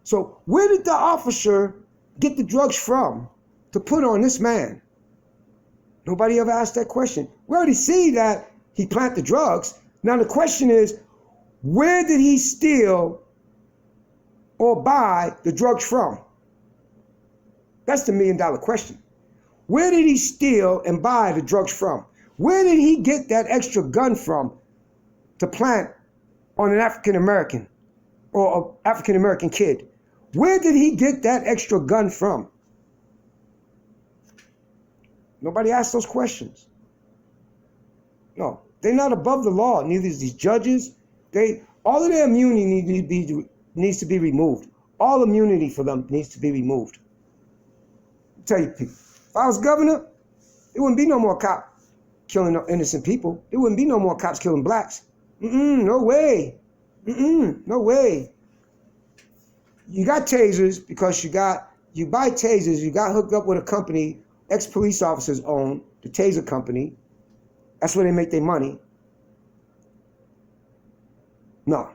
So where did the officer get the drugs from to put on this man? Nobody ever asked that question. We already see that he planted the drugs. Now the question is, where did he steal or buy the drugs from? That's the $1 million question. Where did he steal and buy the drugs from? Where did he get that extra gun from to plant on an African American or an African American kid? Where did he get that extra gun from? Nobody asked those questions. No, they're not above the law. Neither is these judges. All of their immunity needs to be removed. All immunity for them needs to be removed. I'll tell you, people, if I was governor, there wouldn't be no more cops killing innocent people. There wouldn't be no more cops killing blacks. No way. No way. You got tasers because you buy tasers, you got hooked up with a company ex-police officers own, the taser company. That's where they make their money. No.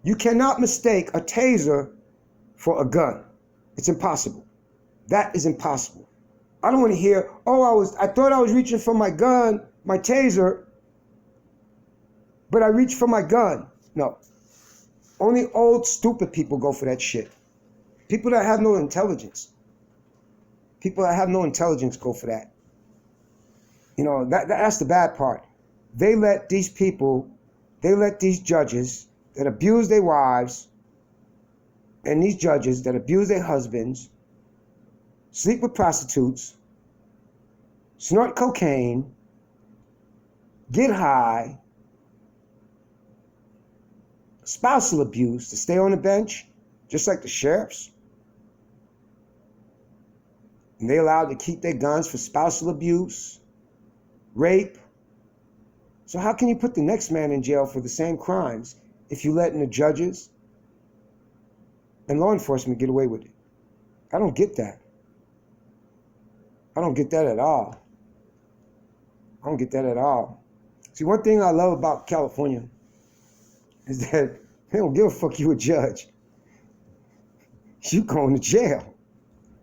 You cannot mistake a taser for a gun. It's impossible. That is impossible. I don't want to hear, I thought I was reaching for my gun, my taser, but I reached for my gun. No. Only old, stupid people go for that shit. People that have no intelligence. People that have no intelligence go for that. You know, that's the bad part. They let these judges that abuse their wives and these judges that abuse their husbands, sleep with prostitutes, snort cocaine, get high, spousal abuse to stay on the bench, just like the sheriffs. And they allowed to keep their guns for spousal abuse, rape. So how can you put the next man in jail for the same crimes if you letting the judges and law enforcement get away with it? I don't get that. I don't get that at all. I don't get that at all. See, one thing I love about California is that they don't give a fuck you a judge. You going to jail.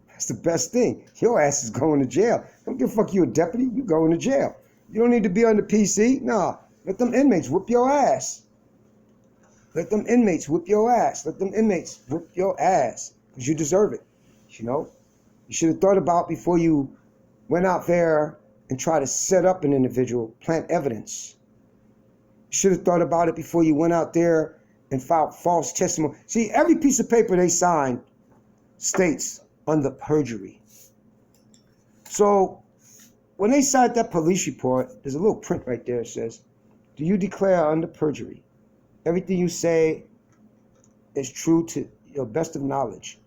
That's the best thing. Your ass is going to jail. Don't give a fuck you a deputy. You going to jail. You don't need to be on the PC. Nah, let them inmates whoop your ass. Let them inmates whoop your ass. Let them inmates whoop your ass. Because you deserve it. You know? You should have thought about before you went out there and tried to set up an individual, plant evidence. You should have thought about it before you went out there and filed false testimony. See, every piece of paper they sign states under perjury. So when they cite that police report, there's a little print right there that says, do you declare under perjury? Everything you say is true to your best of knowledge.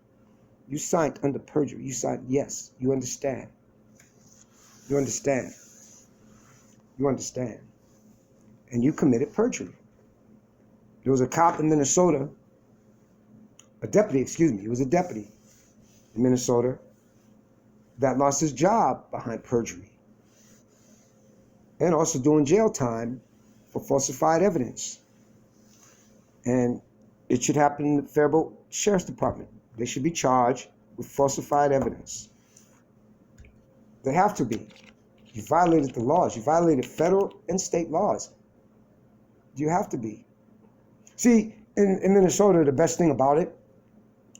You signed under perjury. You signed yes. You understand. You understand. You understand. And you committed perjury. There was a cop in Minnesota, a deputy in Minnesota that lost his job behind perjury and also doing jail time for falsified evidence. And it should happen in the Faribault Sheriff's Department. They should be charged with falsified evidence. They have to be. You violated the laws. You violated federal and state laws. You have to be. See, in Minnesota, the best thing about it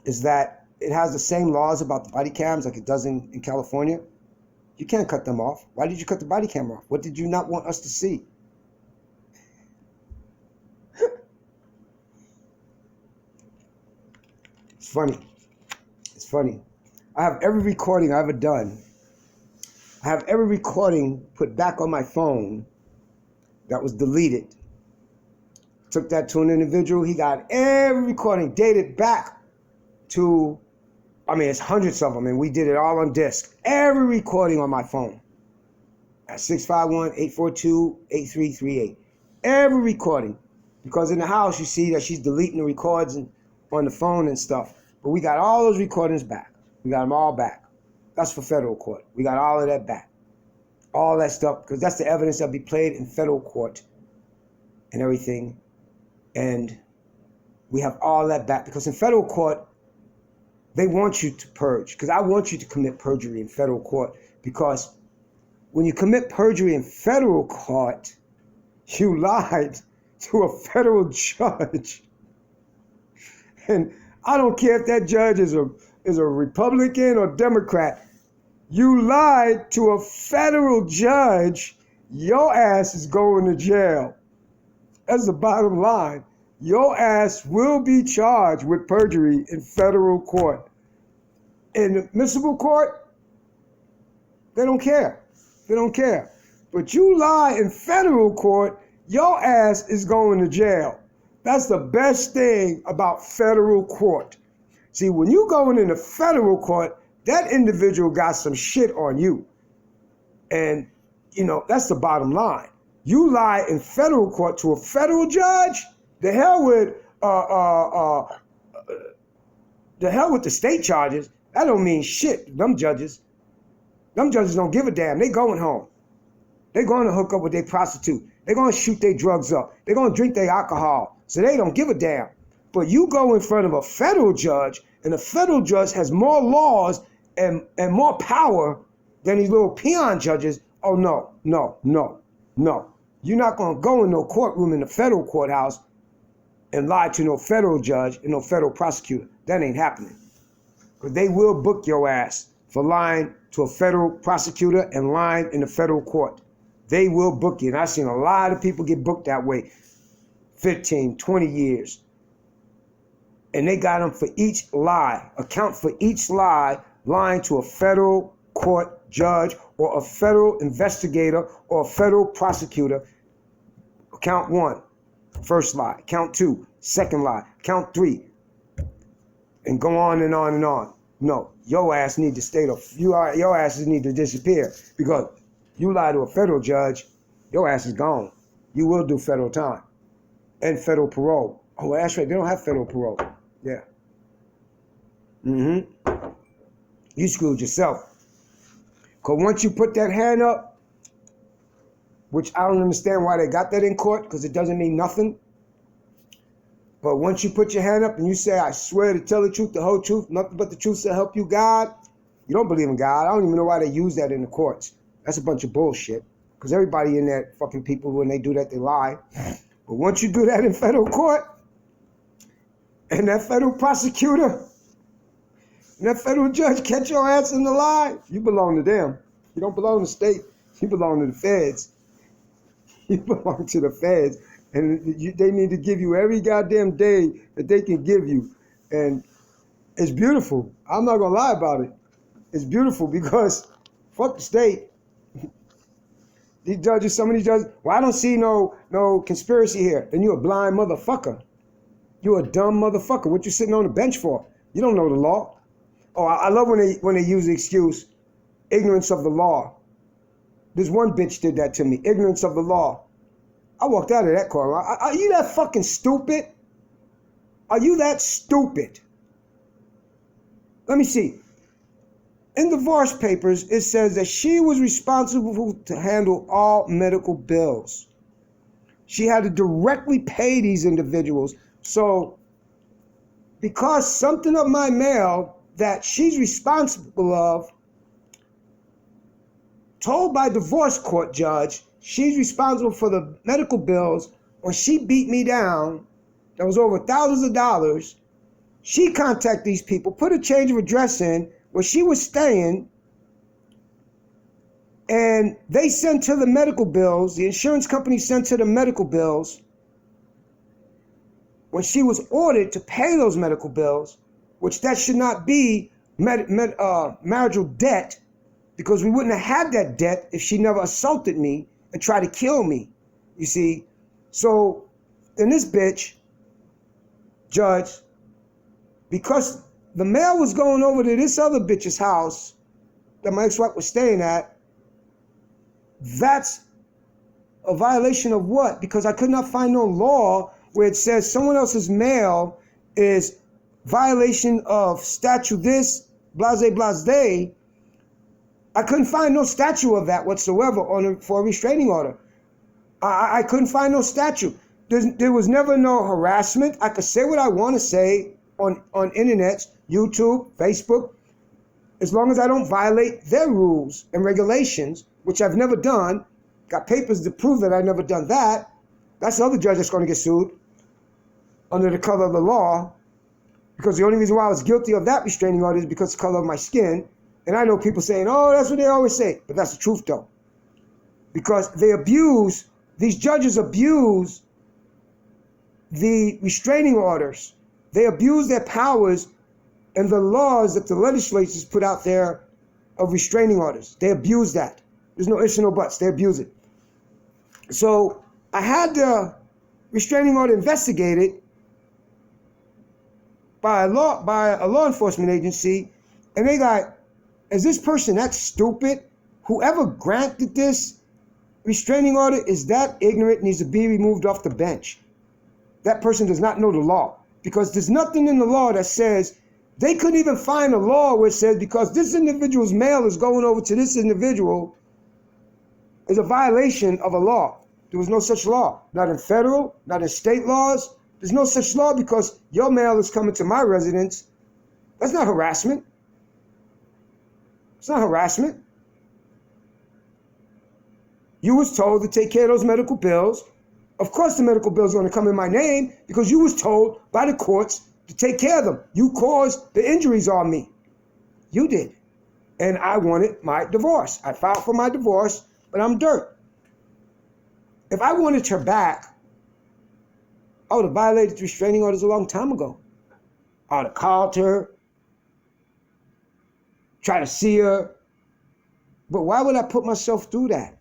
is that it has the same laws about the body cams like it does in California. You can't cut them off. Why did you cut the body camera off? What did you not want us to see? It's funny. It's funny. I have every recording I've ever done. I have every recording put back on my phone that was deleted. Took that to an individual. He got every recording dated back to, it's hundreds of them, and we did it all on disc. Every recording on my phone at 651-842-8338. Every recording. Because in the house, you see that she's deleting the records on the phone and stuff. But we got all those recordings back. We got them all back. That's for federal court. We got all of that back. All that stuff, because that's the evidence that'll be played in federal court and everything. And we have all that back. Because in federal court, they want you to purge. Because I want you to commit perjury in federal court. Because when you commit perjury in federal court, you lied to a federal judge. And I don't care if that judge is a Republican or Democrat. You lied to a federal judge, your ass is going to jail. That's the bottom line. Your ass will be charged with perjury in federal court. In the municipal court, they don't care. They don't care. But you lie in federal court, your ass is going to jail. That's the best thing about federal court. See, when you going into federal court, that individual got some shit on you. And, that's the bottom line. You lie in federal court to a federal judge, the hell with the state charges. That don't mean shit, them judges. Them judges don't give a damn. They going home. They going to hook up with their prostitute. They're going to shoot their drugs up. They're going to drink their alcohol. So they don't give a damn. But you go in front of a federal judge, and the federal judge has more laws and more power than these little peon judges. Oh, no. You're not going to go in no courtroom in the federal courthouse and lie to no federal judge and no federal prosecutor. That ain't happening. Because they will book your ass for lying to a federal prosecutor and lying in the federal court. They will book you. And I've seen a lot of people get booked that way. 15, 20 years. And they got them for each lie. Account for each lie, lying to a federal court judge or a federal investigator or a federal prosecutor. Count 1, first lie. Count 2, second lie. Count 3. And go on and on and on. No, your ass need to stay your asses need to disappear, because you lie to a federal judge, your ass is gone. You will do federal time and federal parole. Oh, well, that's right. They don't have federal parole. Yeah. You screwed yourself. Because once you put that hand up, which I don't understand why they got that in court, because it doesn't mean nothing. But once you put your hand up and you say, I swear to tell the truth, the whole truth, nothing but the truth to help you God, you don't believe in God. I don't even know why they use that in the courts. That's a bunch of bullshit. Because everybody in that fucking people, when they do that, they lie. But once you do that in federal court, and that federal prosecutor, and that federal judge catch your ass in the lie, you belong to them. You don't belong to the state. You belong to the feds. You belong to the feds. And they need to give you every goddamn day that they can give you. And it's beautiful. I'm not going to lie about it. It's beautiful because fuck the state. These judges, some of these judges, well, I don't see no conspiracy here. Then you're a blind motherfucker. You're a dumb motherfucker. What you sitting on the bench for? You don't know the law. Oh, I love when they use the excuse, ignorance of the law. This one bitch did that to me, ignorance of the law. I walked out of that courtroom. Are you that fucking stupid? Are you that stupid? Let me see. In the divorce papers, it says that she was responsible to handle all medical bills. She had to directly pay these individuals. So, because something of my mail that she's responsible of, told by divorce court judge, she's responsible for the medical bills, when she beat me down, that was over thousands of dollars, she contacted these people, put a change of address in where she was staying, and they sent her the medical bills, the insurance company sent her the medical bills, when she was ordered to pay those medical bills, which that should not be marital debt, because we wouldn't have had that debt if she never assaulted me and tried to kill me, you see. So, then this bitch, judge, because the mail was going over to this other bitch's house that my ex-wife was staying at, that's a violation of what? Because I could not find no law where it says someone else's mail is violation of statute this, blase, blase. I couldn't find no statute of that whatsoever for a restraining order. I couldn't find no statute. There was never no harassment. I could say what I want to say on internet, YouTube, Facebook, as long as I don't violate their rules and regulations, which I've never done. Got papers to prove that I've never done that. That's the other judge that's going to get sued under the color of the law, because the only reason why I was guilty of that restraining order is because of the color of my skin. And I know people saying, oh, that's what they always say. But that's the truth, though. Because these judges abuse the restraining orders. They abuse their powers and the laws that the legislatures put out there of restraining orders. They abuse that. There's no ifs and no buts. They abuse it. So I had the restraining order investigated by a law enforcement agency, and they got, is this person that stupid? Whoever granted this restraining order is that ignorant, needs to be removed off the bench. That person does not know the law, because there's nothing in the law that says, they couldn't even find a law where it says because this individual's mail is going over to this individual is a violation of a law. There was no such law, not in federal, not in state laws. There's no such law because your mail is coming to my residence. That's not harassment. It's not harassment. You was told to take care of those medical bills. Of course the medical bills are going to come in my name because you was told by the courts to take care of them. You caused the injuries on me. You did. And I wanted my divorce. I filed for my divorce, but I'm dirt. If I wanted her back, I would have violated restraining orders a long time ago. I would have called her, try to see her. But why would I put myself through that?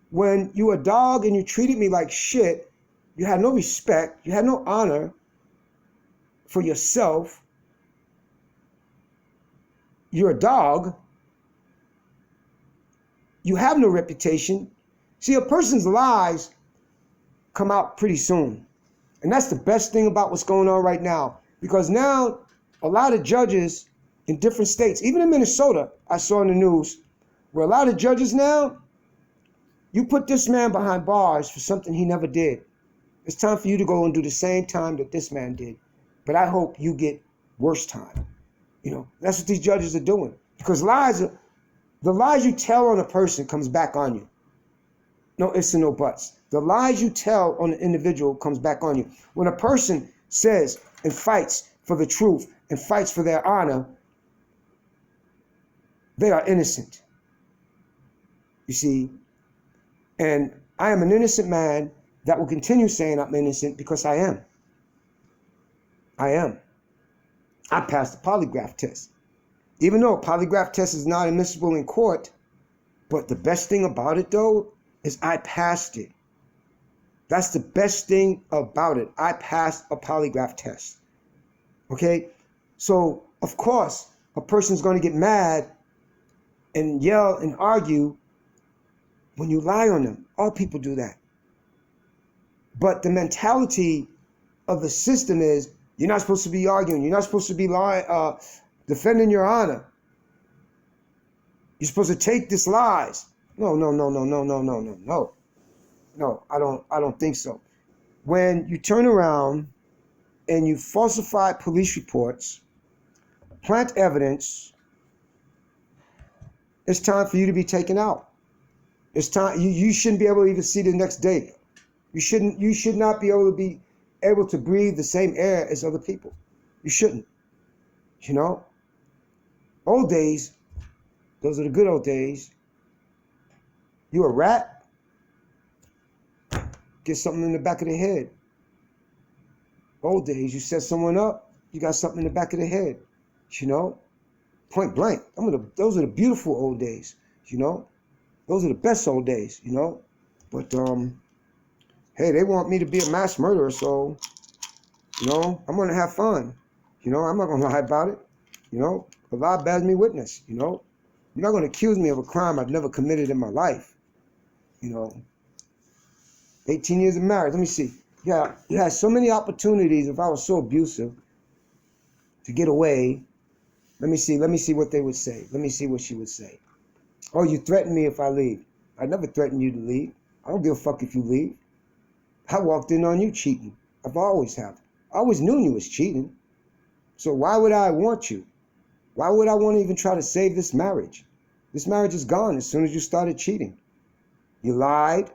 When you were a dog and you treated me like shit, you had no respect, you had no honor for yourself. You're a dog. You have no reputation. See, a person's lies come out pretty soon. And that's the best thing about what's going on right now. Because now, a lot of judges in different states, even in Minnesota, I saw in the news, where a lot of judges now, you put this man behind bars for something he never did. It's time for you to go and do the same time that this man did. But I hope you get worse time. You know, that's what these judges are doing. Because the lies you tell on a person comes back on you. No ifs and no buts. The lies you tell on an individual comes back on you. When a person says and fights for the truth and fights for their honor, they are innocent. You see? And I am an innocent man that will continue saying I'm innocent because I am. I am. I passed the polygraph test. Even though a polygraph test is not admissible in court, but the best thing about it, though, is I passed it. That's the best thing about it. I passed a polygraph test. Okay? So, of course, a person's going to get mad and yell and argue when you lie on them. All people do that. But the mentality of the system is you're not supposed to be arguing. You're not supposed to be lying, defending your honor. You're supposed to take this lies. No. No, I don't think so. When you turn around and you falsify police reports, plant evidence, it's time for you to be taken out. It's time. You shouldn't be able to even see the next day. You should not be able to breathe the same air as other people. You shouldn't. You know? Old days, those are the good old days. You a rat? Get something in the back of the head. Old days, you set someone up, you got something in the back of the head. You know? Point blank. Those are the beautiful old days. You know? Those are the best old days. You know? But hey, they want me to be a mass murderer, so you know, I'm gonna have fun. You know, I'm not gonna lie about it. You know, the law bears me witness. You know, you're not gonna accuse me of a crime I've never committed in my life. You know, 18 years of marriage. Let me see. Yeah, you had so many opportunities. If I was so abusive, to get away. Let me see what they would say. Let me see what she would say. Oh, you threatened me if I leave. I never threatened you to leave. I don't give a fuck if you leave. I walked in on you cheating. I've always have. I always knew you was cheating. So why would I want you? Why would I want to even try to save this marriage? This marriage is gone as soon as you started cheating. You lied.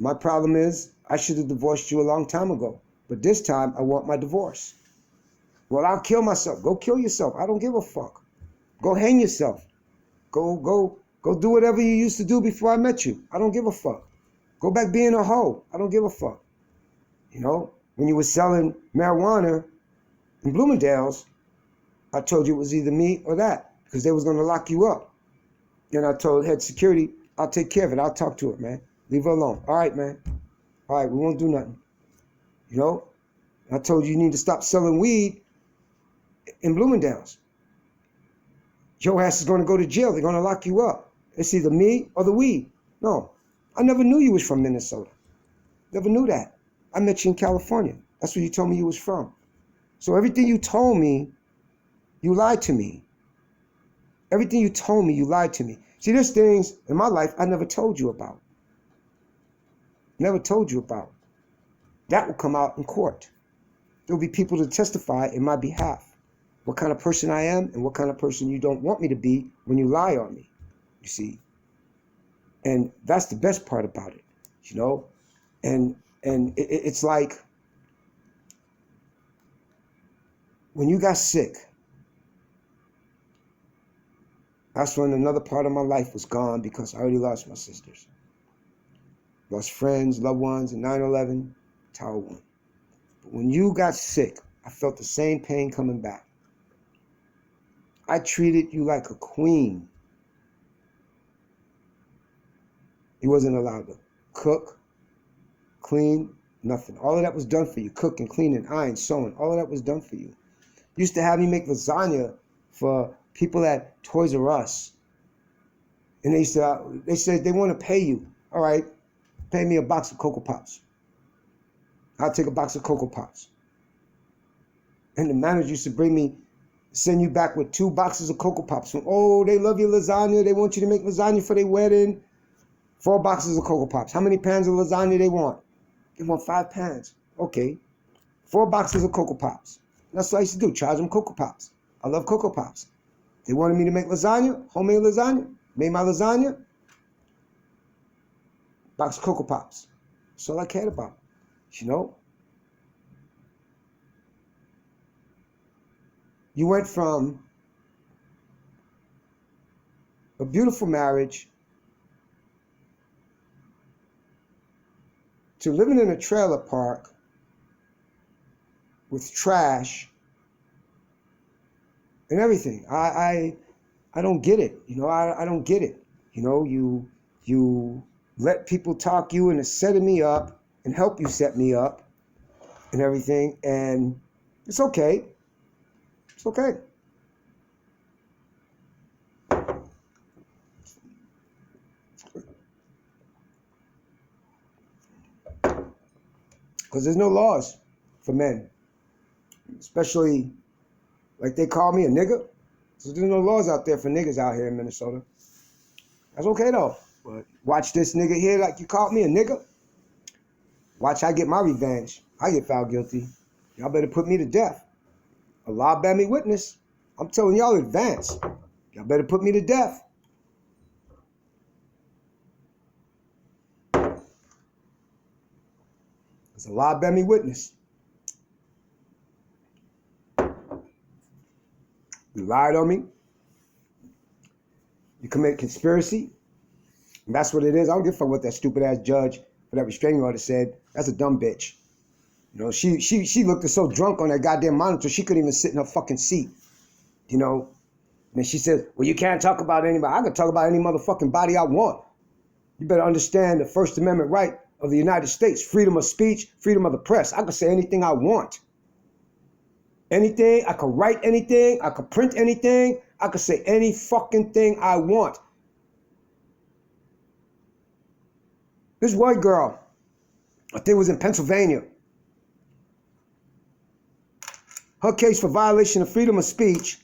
My problem is I should have divorced you a long time ago. But this time I want my divorce. Well, I'll kill myself. Go kill yourself. I don't give a fuck. Go hang yourself. Go do whatever you used to do before I met you. I don't give a fuck. Go back being a hoe. I don't give a fuck. You know, when you were selling marijuana in Bloomingdale's, I told you it was either me or that because they was going to lock you up. And I told head security, I'll take care of it. I'll talk to it, man. Leave her alone. All right, man. All right, we won't do nothing. You know, I told you need to stop selling weed in Bloomingdale's. Your ass is going to go to jail. They're going to lock you up. It's either me or the weed. No, I never knew you was from Minnesota. Never knew that. I met you in California. That's where you told me you was from. So everything you told me, you lied to me. Everything you told me, you lied to me. See, there's things in my life I never told you about. Never told you about. That will come out in court. There'll be people to testify in my behalf. What kind of person I am and what kind of person you don't want me to be when you lie on me, you see. And that's the best part about it, you know. And it's like when you got sick, that's when another part of my life was gone because I already lost my sisters. Lost friends, loved ones in 9/11, Tower 1. But when you got sick, I felt the same pain coming back. I treated you like a queen. You wasn't allowed to cook, clean, nothing. All of that was done for you. Cooking, cleaning, iron, sewing, all of that was done for you. Used to have me make lasagna for people at Toys R Us. And they said they want to pay you. All right, pay me a box of Cocoa Pops. I'll take a box of Cocoa Pops. And the manager used to send you back with 2 boxes of Cocoa Pops. Oh, they love your lasagna. They want you to make lasagna for their wedding. 4 boxes of Cocoa Pops. How many pans of lasagna they want? They want 5 pans. Okay. 4 boxes of Cocoa Pops. That's what I used to do. Charge them Cocoa Pops. I love Cocoa Pops. They wanted me to make lasagna, homemade lasagna. Made my lasagna. Box of Cocoa Pops. That's all I cared about. You know? You went from a beautiful marriage to living in a trailer park with trash and everything. I don't get it. You know, I don't get it. You know, you let people talk you into setting me up and help you set me up and everything, and it's okay. It's okay. Because there's no laws for men. Especially, like they call me a nigga. So there's no laws out there for niggas out here in Minnesota. That's okay though. But watch this nigga here like you called me a nigga. Watch I get my revenge. I get found guilty. Y'all better put me to death. Allah bear me witness. I'm telling y'all in advance. Y'all better put me to death. Because Allah bear me witness. You lied on me. You commit conspiracy. And that's what it is. I don't give a fuck what that stupid ass judge for that restraining order said. That's a dumb bitch. You know, she looked so drunk on that goddamn monitor, she couldn't even sit in her fucking seat. You know, and then she said, well, you can't talk about anybody. I can talk about any motherfucking body I want. You better understand the First Amendment right of the United States, freedom of speech, freedom of the press. I can say anything I want. Anything, I could write anything, I could print anything, I could say any fucking thing I want. This white girl, I think it was in Pennsylvania. Her case for violation of freedom of speech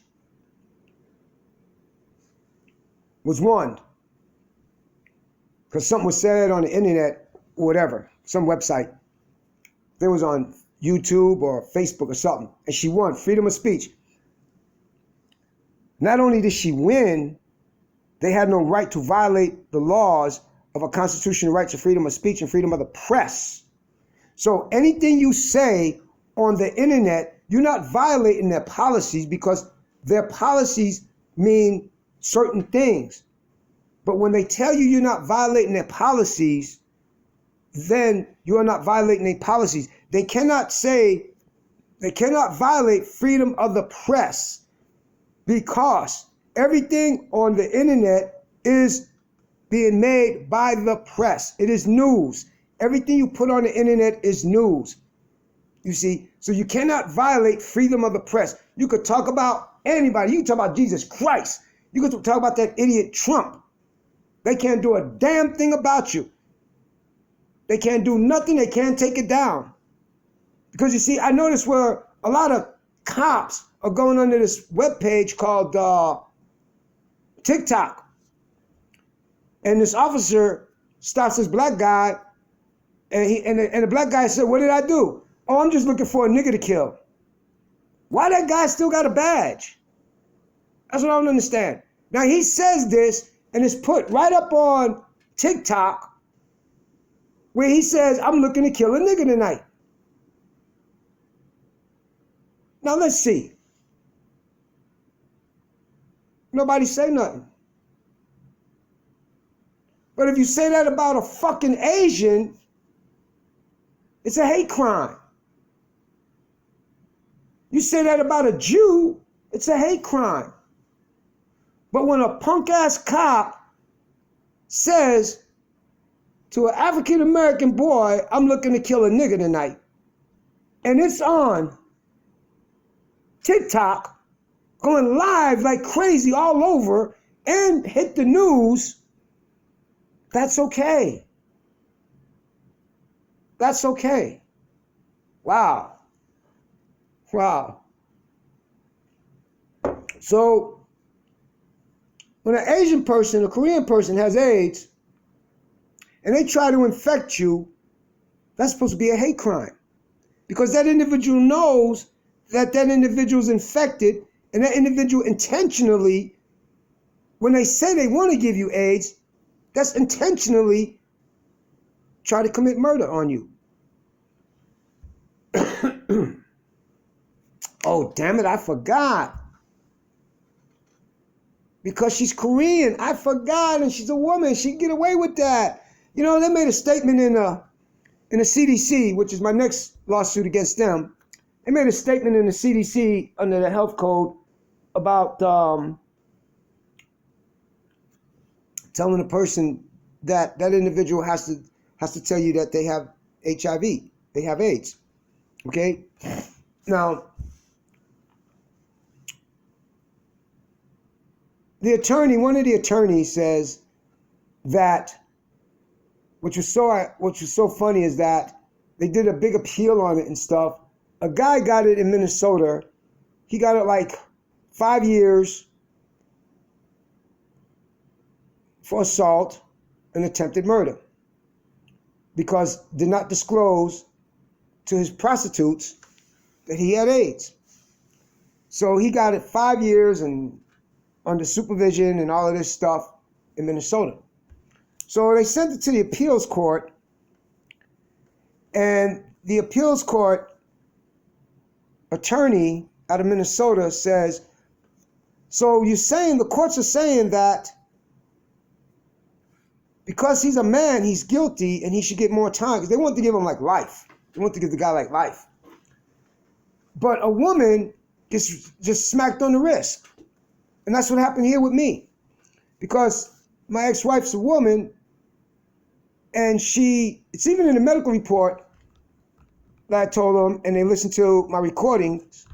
was won. Because something was said on the internet, or whatever, some website. It was on YouTube or Facebook or something. And she won freedom of speech. Not only did she win, they had no right to violate the laws of a constitutional right to freedom of speech and freedom of the press. So anything you say on the internet, you're not violating their policies because their policies mean certain things. But when they tell you you're not violating their policies, then you are not violating their policies. They cannot violate freedom of the press because everything on the internet is being made by the press. It is news. Everything you put on the internet is news. You see, so you cannot violate freedom of the press. You could talk about anybody. You can talk about Jesus Christ. You could talk about that idiot Trump. They can't do a damn thing about you. They can't do nothing. They can't take it down. Because you see, I noticed where a lot of cops are going under this webpage called TikTok. And this officer stops this black guy, and the black guy said, what did I do? Oh, I'm just looking for a nigga to kill. Why that guy still got a badge? That's what I don't understand. Now he says this, and it's put right up on TikTok, where he says, I'm looking to kill a nigga tonight. Now let's see. Nobody say nothing. But if you say that about a fucking Asian, it's a hate crime. You say that about a Jew, it's a hate crime. But when a punk-ass cop says to an African-American boy, I'm looking to kill a nigga tonight, and it's on TikTok, going live like crazy all over, and hit the news, that's okay. That's okay. Wow. Wow. So, when an Asian person, a Korean person has AIDS, and they try to infect you, that's supposed to be a hate crime. Because that individual knows that that individual is infected, and that individual intentionally, when they say they want to give you AIDS, that's intentionally try to commit murder on you. Oh, damn it, I forgot. Because she's Korean, I forgot, and she's a woman, she can get away with that. You know, they made a statement in the CDC, which is my next lawsuit against them. They made a statement in the CDC under the health code about telling a person that that individual has to tell you that they have HIV, they have AIDS. Okay? Now, one of the attorneys says that, which was so funny is that they did a big appeal on it and stuff. A guy got it in Minnesota. He got it like 5 years for assault and attempted murder because did not disclose to his prostitutes that he had AIDS. So he got it 5 years and under supervision and all of this stuff in Minnesota. So they sent it to the appeals court, and the appeals court attorney out of Minnesota says, so you're saying, the courts are saying that because he's a man, he's guilty and he should get more time, because they want to give him like life. They want to give the guy like life. But a woman gets just smacked on the wrist. And that's what happened here with me. Because my ex-wife's a woman, and it's even in the medical report that I told them, and they listened to my recordings,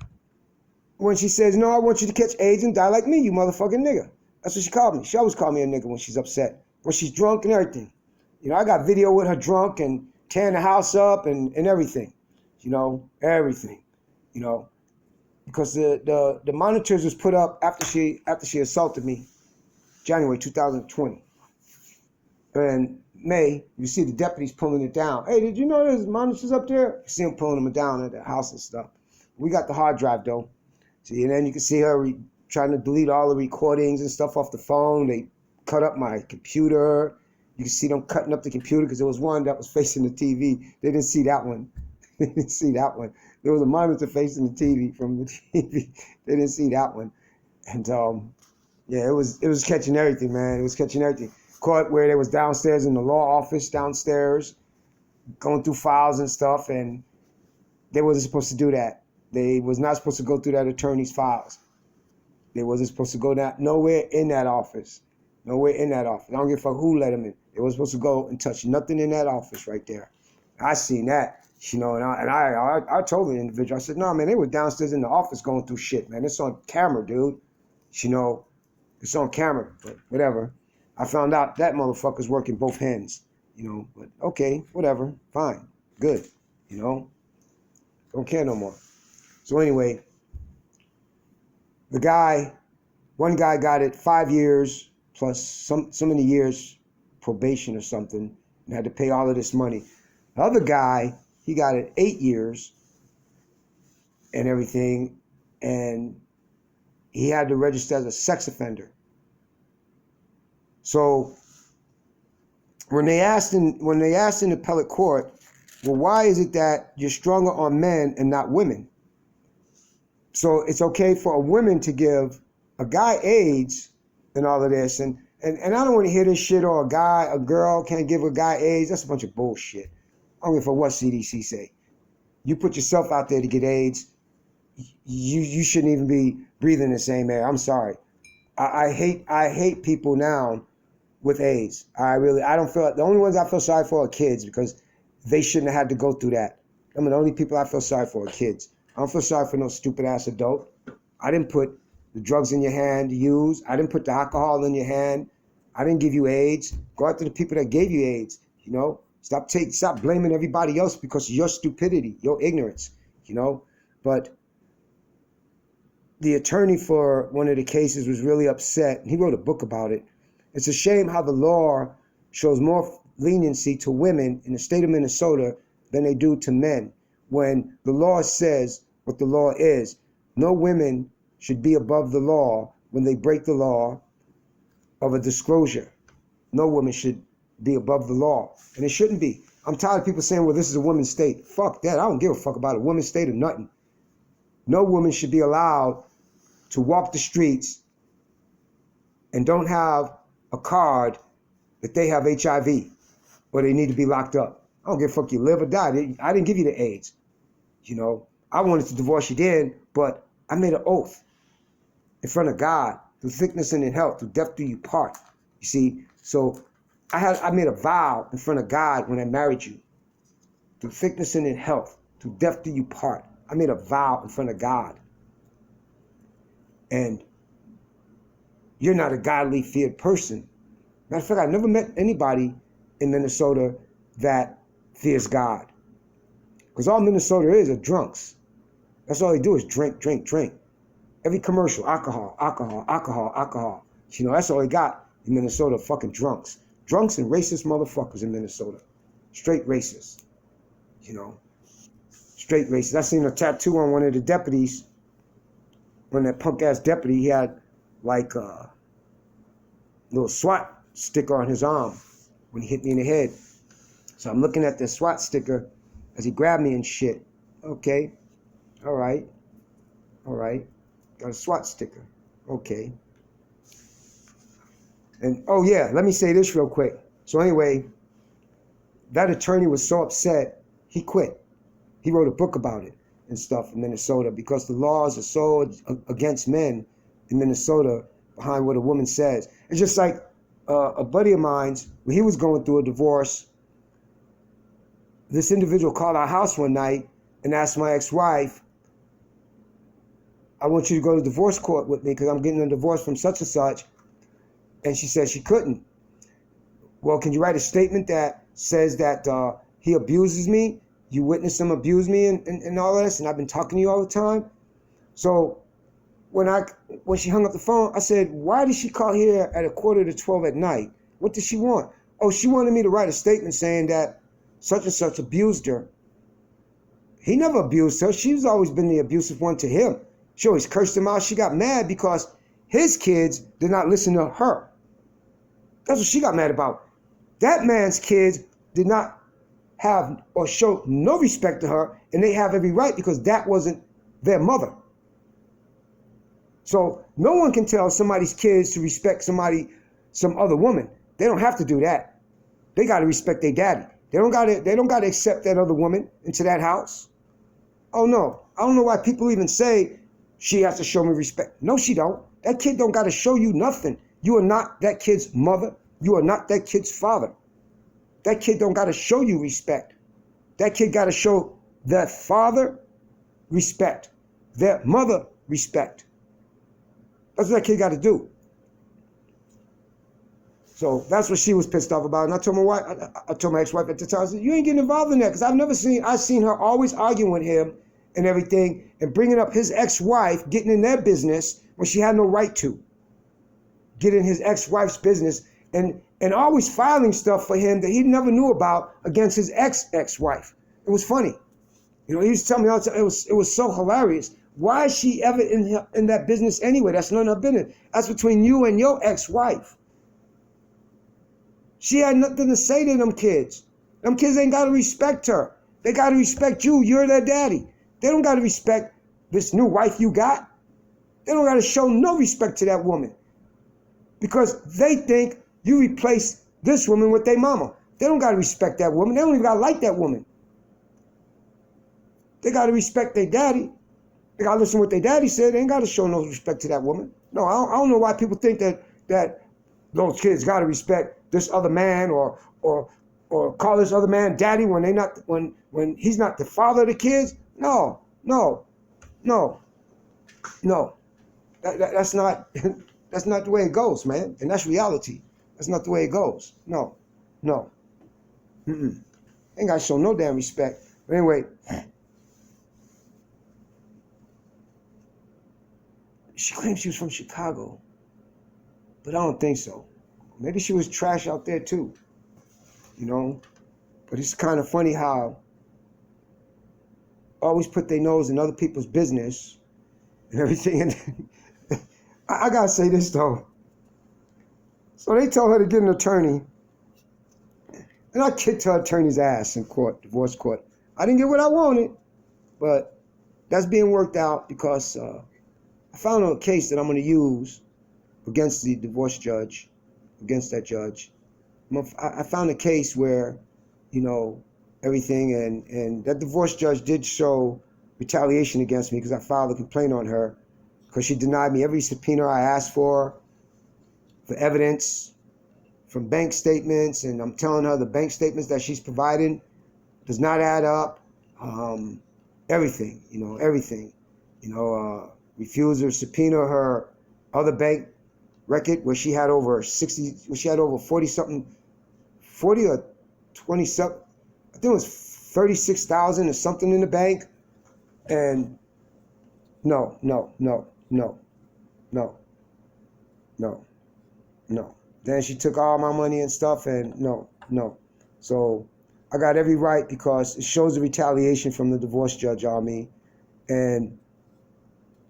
when she says, no, I want you to catch AIDS and die like me, you motherfucking nigga. That's what she called me. She always called me a nigga when she's upset, when she's drunk and everything. You know, I got video with her drunk and tearing the house up and everything. You know, everything. You know, because the monitors was put up after she assaulted me, January 2020. And May, you see the deputies pulling it down. Hey, did you know there's monitors up there? You see them pulling them down at the house and stuff. We got the hard drive though. See, and then you can see her trying to delete all the recordings and stuff off the phone. They cut up my computer. You can see them cutting up the computer because there was one that was facing the TV. They didn't see that one. They didn't see that one. There was a monitor facing the TV from the TV. They didn't see that one. And yeah, it was catching everything, man. It was catching everything. Caught where they was downstairs in the law office downstairs, going through files and stuff, and they wasn't supposed to do that. They was not supposed to go through that attorney's files. They wasn't supposed to go nowhere in that office. Nowhere in that office. I don't give a fuck who let them in. They wasn't supposed to go and touch nothing in that office right there. I seen that. You know, and I told the individual, I said, no, man, they were downstairs in the office going through shit, man. It's on camera, dude. You know, it's on camera, but whatever. I found out that motherfucker's working both hands, you know, but okay, whatever, fine, good, you know, don't care no more. So anyway, one guy got it 5 years plus so many years probation or something and had to pay all of this money. The other guy, he got it 8 years and everything, and he had to register as a sex offender. So when they asked in the appellate court, well, why is it that you're stronger on men and not women? So it's okay for a woman to give a guy AIDS and all of this, and I don't want to hear this shit, or a girl can't give a guy AIDS. That's a bunch of bullshit. I don't give a fuck what CDC say. You put yourself out there to get AIDS, you shouldn't even be breathing the same air. I'm sorry. I hate people now with AIDS. I don't feel, the only ones I feel sorry for are kids, because they shouldn't have had to go through that. I mean, the only people I feel sorry for are kids. I don't feel sorry for no stupid ass adult. I didn't put the drugs in your hand to use. I didn't put the alcohol in your hand. I didn't give you AIDS. Go after the people that gave you AIDS, you know? Stop blaming everybody else because of your stupidity, your ignorance, you know? But the attorney for one of the cases was really upset. He wrote a book about it. It's a shame how the law shows more leniency to women in the state of Minnesota than they do to men, when the law says what the law is. No women should be above the law when they break the law of a disclosure. No woman should be above the law, and it shouldn't be. I'm tired of people saying, well, this is a woman's state. Fuck that. I don't give a fuck about a woman's state or nothing. No woman should be allowed to walk the streets and don't have a card that they have HIV or they need to be locked up. I don't give a fuck you live or die. I didn't give you the AIDS. You know, I wanted to divorce you then, but I made an oath in front of God, through sickness and in health, through death do you part. You see, so I made a vow in front of God when I married you. Through sickness and in health, through death do you part. I made a vow in front of God. And you're not a godly feared person. Matter of fact, I never met anybody in Minnesota that fears God. Because all Minnesota is are drunks. That's all they do is drink, drink, drink. Every commercial, alcohol, alcohol, alcohol, alcohol. You know, that's all they got in Minnesota, fucking drunks. Drunks and racist motherfuckers in Minnesota. Straight racist. You know, straight racist. I seen a tattoo on one of the deputies. On that punk ass deputy, he had like a little SWAT sticker on his arm when he hit me in the head. So I'm looking at the SWAT sticker as he grabbed me and shit. Okay. All right. Got a SWAT sticker. Okay. And, oh yeah, let me say this real quick. So anyway, that attorney was so upset, he quit. He wrote a book about it and stuff in Minnesota because the laws are so against men in Minnesota behind what a woman says. It's just like a buddy of mine's, when he was going through a divorce, this individual called our house one night and asked my ex-wife, I want you to go to divorce court with me because I'm getting a divorce from such and such. And she said she couldn't. Well, can you write a statement that says that he abuses me? You witnessed him abuse me and all this, and I've been talking to you all the time. So when she hung up the phone, I said, why did she call here at 11:45 at night? What did she want? Oh, she wanted me to write a statement saying that such and such abused her. He never abused her. She's always been the abusive one to him. She always cursed him out. She got mad because his kids did not listen to her. That's what she got mad about. That man's kids did not have or show no respect to her, and they have every right because that wasn't their mother. So no one can tell somebody's kids to respect some other woman. They don't have to do that. They got to respect their daddy. They don't got to accept that other woman into that house. Oh no, I don't know why people even say she has to show me respect. No, she don't. That kid don't got to show you nothing. You are not that kid's mother. You are not that kid's father. That kid don't got to show you respect. That kid got to show their father respect, their mother respect. That's what that kid got to do. So that's what she was pissed off about. And I told my wife, I told my ex-wife at the time, I said, you ain't getting involved in that because I've seen her always arguing with him and everything and bringing up his ex-wife, getting in their business when she had no right to. Get in his ex-wife's business and always filing stuff for him that he never knew about against his ex-wife. It was funny. You know, he used to tell me all the time, it was so hilarious. Why is she ever in that business anyway? That's none of her business. That's between you and your ex-wife. She had nothing to say to them kids. Them kids ain't got to respect her. They got to respect you. You're their daddy. They don't got to respect this new wife you got. They don't got to show no respect to that woman because they think you replace this woman with their mama. They don't got to respect that woman. They don't even got to like that woman. They got to respect their daddy. They got to listen to what their daddy said. They ain't got to show no respect to that woman. No, I don't know why people think that those kids got to respect this other man or call this other man daddy when when he's not the father of the kids. No. That's not that's not the way it goes, man. And that's reality. That's not the way it goes. No. Ain't got to show no damn respect. But anyway, she claims she was from Chicago, but I don't think so. Maybe she was trash out there too, you know? But it's kind of funny how always put their nose in other people's business and everything. And I gotta say this though. So they told her to get an attorney, and I kicked her attorney's ass in court, divorce court. I didn't get what I wanted, but that's being worked out because I found a case that I'm going to use against the divorce judge, against that judge. I found a case where, you know, everything, and that divorce judge did show retaliation against me because I filed a complaint on her because she denied me every subpoena I asked for evidence from bank statements, and I'm telling her the bank statements that she's providing does not add up. Everything. Refused to subpoena her other bank record where she had over 40 or 20 something, I think it was $36,000 or something in the bank. And no. Then she took all my money and stuff, and no. So I got every right, because it shows the retaliation from the divorce judge on me. And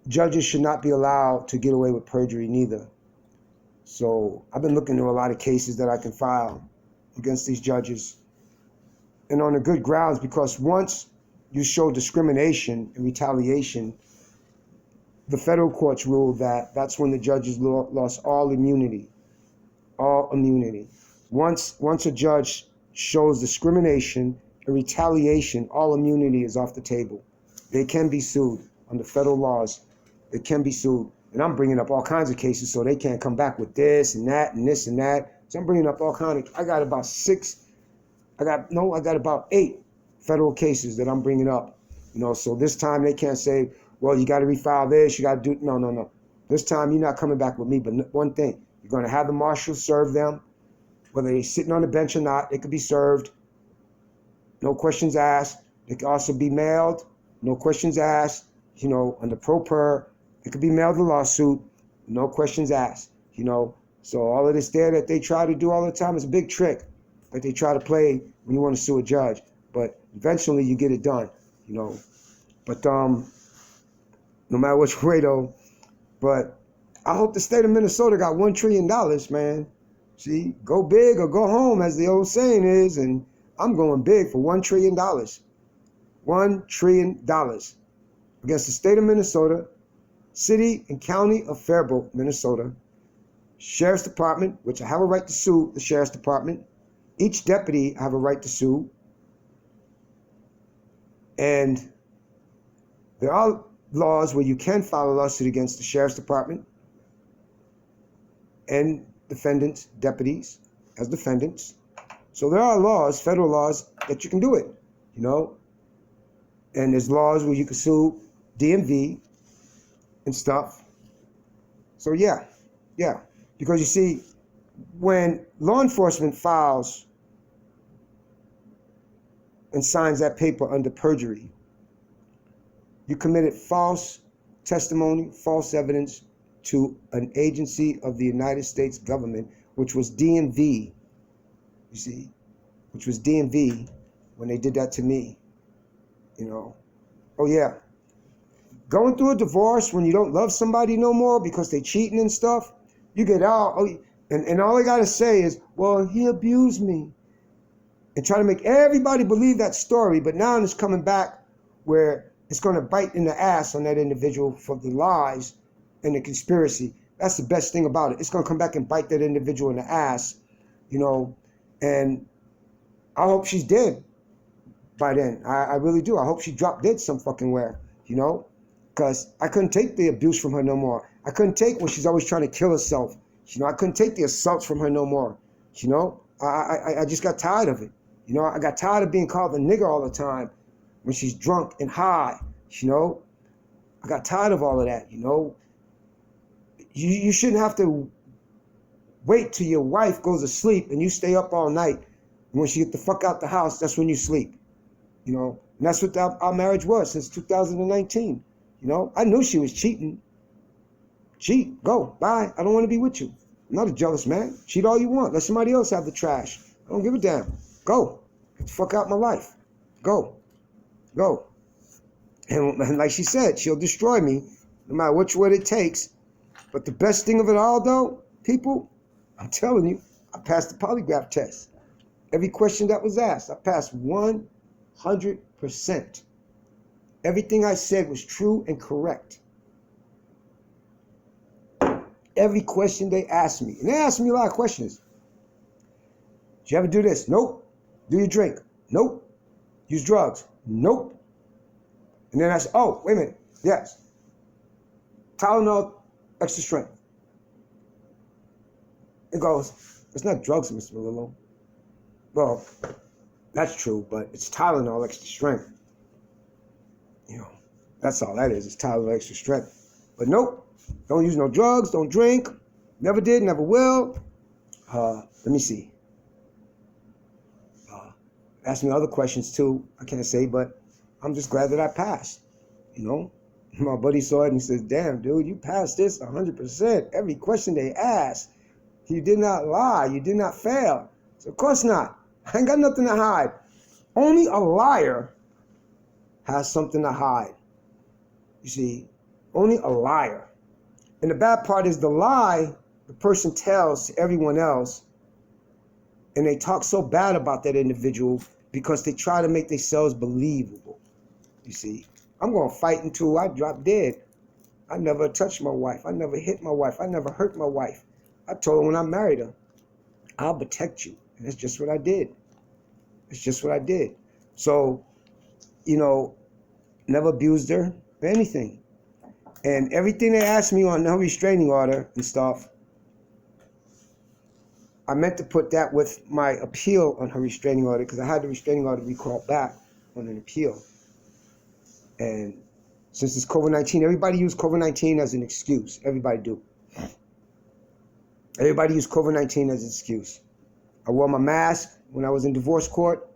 judges should not be allowed to get away with perjury neither. So I've been looking into a lot of cases that I can file against these judges, and on the good grounds, because once you show discrimination and retaliation, the federal courts ruled that that's when the judges lost all immunity. All immunity. Once a judge shows discrimination and retaliation, all immunity is off the table. They can be sued under federal laws. They can be sued. And I'm bringing up all kinds of cases so they can't come back with this and that and this and that. So I'm bringing up all kinds of, I got about 8 federal cases that I'm bringing up. So this time they can't say, well, you got to refile this, you got to do, no. This time you're not coming back with me, but one thing, you're going to have the marshals serve them, whether they're sitting on the bench or not, they could be served. No questions asked. They could also be mailed. No questions asked. Under pro per, it could be mailed a lawsuit. No questions asked. So all of this there that they try to do all the time is a big trick that they try to play when you want to sue a judge. But eventually you get it done. But no matter which way though, but I hope the state of Minnesota got $1 trillion, man. See, go big or go home, as the old saying is, and I'm going big for $1 trillion. $1 trillion against the state of Minnesota, city and county of Faribault, Minnesota, sheriff's department, which I have a right to sue the sheriff's department. Each deputy I have a right to sue. And there are laws where you can file a lawsuit against the sheriff's department and defendants, deputies as defendants. So there are laws, federal laws, that you can do it, And there's laws where you can sue DMV and stuff. So yeah. Because you see, when law enforcement files and signs that paper under perjury, you committed false testimony, false evidence to an agency of the United States government, which was DMV, which was DMV when they did that to me, Oh yeah. Going through a divorce when you don't love somebody no more because they cheating and stuff, you get out, and all they got to say is, well, he abused me. And try to make everybody believe that story, but now it's coming back where it's going to bite in the ass on that individual for the lies and the conspiracy. That's the best thing about it. It's going to come back and bite that individual in the ass, and I hope she's dead by then. I really do. I hope she dropped dead some fucking where, because I couldn't take the abuse from her no more. I couldn't take when she's always trying to kill herself. I couldn't take the assaults from her no more. I just got tired of it. I got tired of being called a nigger all the time when she's drunk and high. I got tired of all of that. You shouldn't have to wait till your wife goes to sleep and you stay up all night. And when she get the fuck out the house, that's when you sleep. And that's what our marriage was since 2019. I knew she was cheating. Cheat, go, bye. I don't want to be with you. I'm not a jealous man. Cheat all you want. Let somebody else have the trash. I don't give a damn. Go. Get the fuck out of my life. Go. And like she said, she'll destroy me no matter which way it takes. But the best thing of it all, though, people, I'm telling you, I passed the polygraph test. Every question that was asked, I passed 100%. Everything I said was true and correct. Every question they asked me. And they asked me a lot of questions. Did you ever do this? Nope. Do you drink? Nope. Use drugs? Nope. And then I said, oh, wait a minute. Yes. Tylenol, extra strength. It goes, it's not drugs, Mr. Malillo. Well, that's true, but it's Tylenol, extra strength. That's all that is. It's Tylenol, extra strength. But nope. Don't use no drugs. Don't drink. Never did. Never will. Let me see. asked me other questions too. I can't say, but I'm just glad that I passed. You know, my buddy saw it and he says, "Damn, dude, you passed this 100%. Every question they asked, you did not lie. You did not fail." So of course not. I ain't got nothing to hide. Only a liar has something to hide. You see, only a liar. And the bad part is the lie the person tells to everyone else, and they talk so bad about that individual because they try to make themselves believable. You see, I'm going to fight until I drop dead. I never touched my wife. I never hit my wife. I never hurt my wife. I told her when I married her, "I'll protect you." And that's just what I did. It's just what I did. So, you know, never abused her or anything. And everything they asked me on her restraining order and stuff, I meant to put that with my appeal on her restraining order, because I had the restraining order be called back on an appeal. And since it's COVID-19, everybody use COVID-19 as an excuse. Everybody do. Everybody use COVID-19 as an excuse. I wore my mask when I was in divorce court.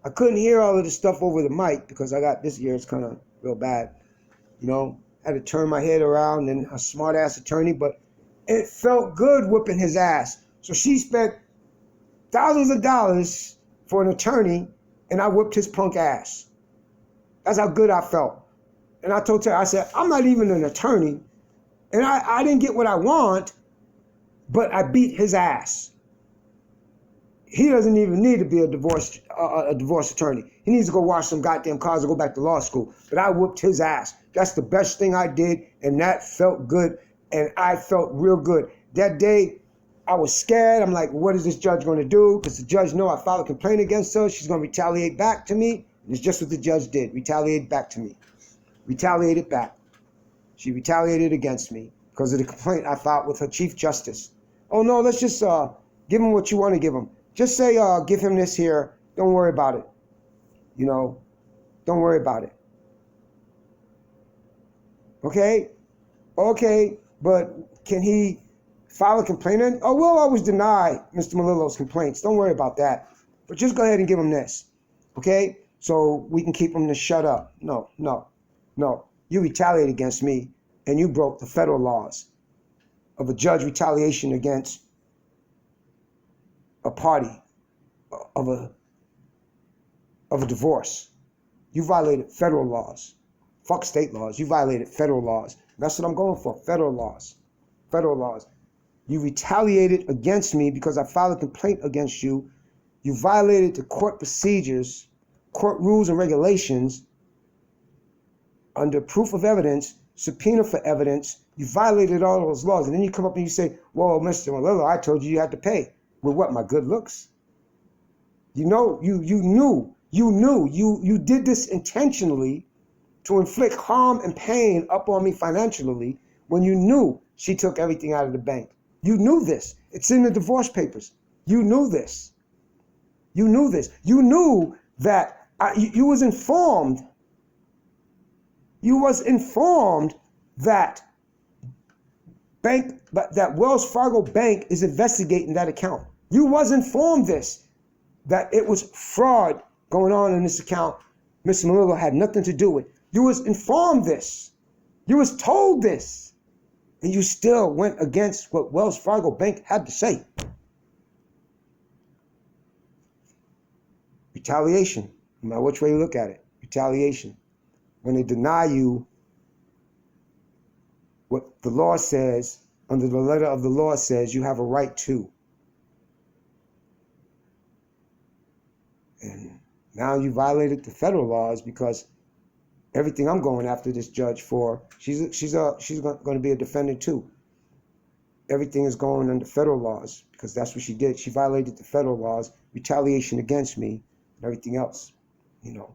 I couldn't hear all of this stuff over the mic because I got this ear, it's kind of real bad. You know, I had to turn my head around, and a smart ass attorney, but it felt good whooping his ass. So she spent thousands of dollars for an attorney, and I whipped his punk ass. That's how good I felt. And I told her, I said, I'm not even an attorney, and I didn't get what I want, but I beat his ass. He doesn't even need to be a divorce attorney. He needs to go wash some goddamn cars and go back to law school. But I whooped his ass. That's the best thing I did, and that felt good, and I felt real good. That day, I was scared. I'm like, what is this judge going to do? Because the judge know I filed a complaint against her. She's going to retaliate back to me. And it's just what the judge did. Retaliate back to me. Retaliated back. She retaliated against me because of the complaint I filed with her Chief Justice. Oh, no, let's just give him what you want to give him. Just say, give him this here. Don't worry about it. You know, don't worry about it. Okay? Okay, but can he file a complaint? Oh, we'll always deny Mr. Melillo's complaints. Don't worry about that. But just go ahead and give him this. Okay? So we can keep him to shut up. No. You retaliated against me, and you broke the federal laws of a judge retaliation against a party of a divorce. You violated federal laws. Fuck state laws. You violated federal laws. That's what I'm going for. Federal laws. Federal laws. You retaliated against me because I filed a complaint against you. You violated the court procedures, court rules and regulations under proof of evidence, subpoena for evidence. You violated all those laws. And then you come up and you say, well, Mr. Melillo, I told you had to pay. With what, my good looks? You know, you did this intentionally to inflict harm and pain upon me financially when you knew she took everything out of the bank. You knew this. It's in the divorce papers. You knew this. You knew this. You knew that you was informed. You was informed that that Wells Fargo Bank is investigating that account. You was informed that it was fraud going on in this account. Mr. Melillo had nothing to do with. You was informed this. You was told this. And you still went against what Wells Fargo Bank had to say. Retaliation, no matter which way you look at it. Retaliation. When they deny you what the law says, under the letter of the law says you have a right to. And now you violated the federal laws because everything I'm going after this judge for, she's going to be a defendant too. Everything is going under federal laws because that's what she did. She violated the federal laws, retaliation against me, and everything else, you know.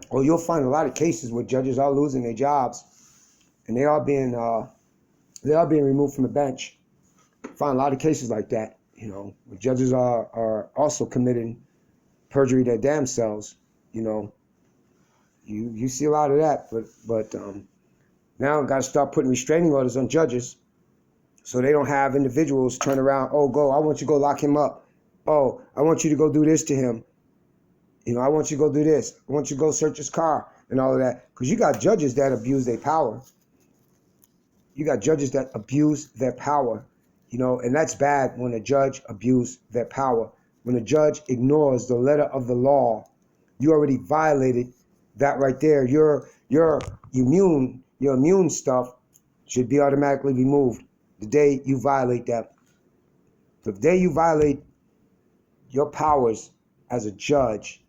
Or you'll find a lot of cases where judges are losing their jobs and they are being removed from the bench. Find a lot of cases like that, you know, where judges are also committing perjury their damn selves, you know. You see a lot of that, but now got to start putting restraining orders on judges so they don't have individuals turn around, oh, I want you to go lock him up. Oh, I want you to go do this to him. You know, I want you to go do this. I want you to go search his car and all of that. Because you got judges that abuse their power. You got judges that abuse their power. You know, and that's bad when a judge abuses their power. When a judge ignores the letter of the law, you already violated that right there. Your immune stuff should be automatically removed the day you violate that. The day you violate your powers as a judge,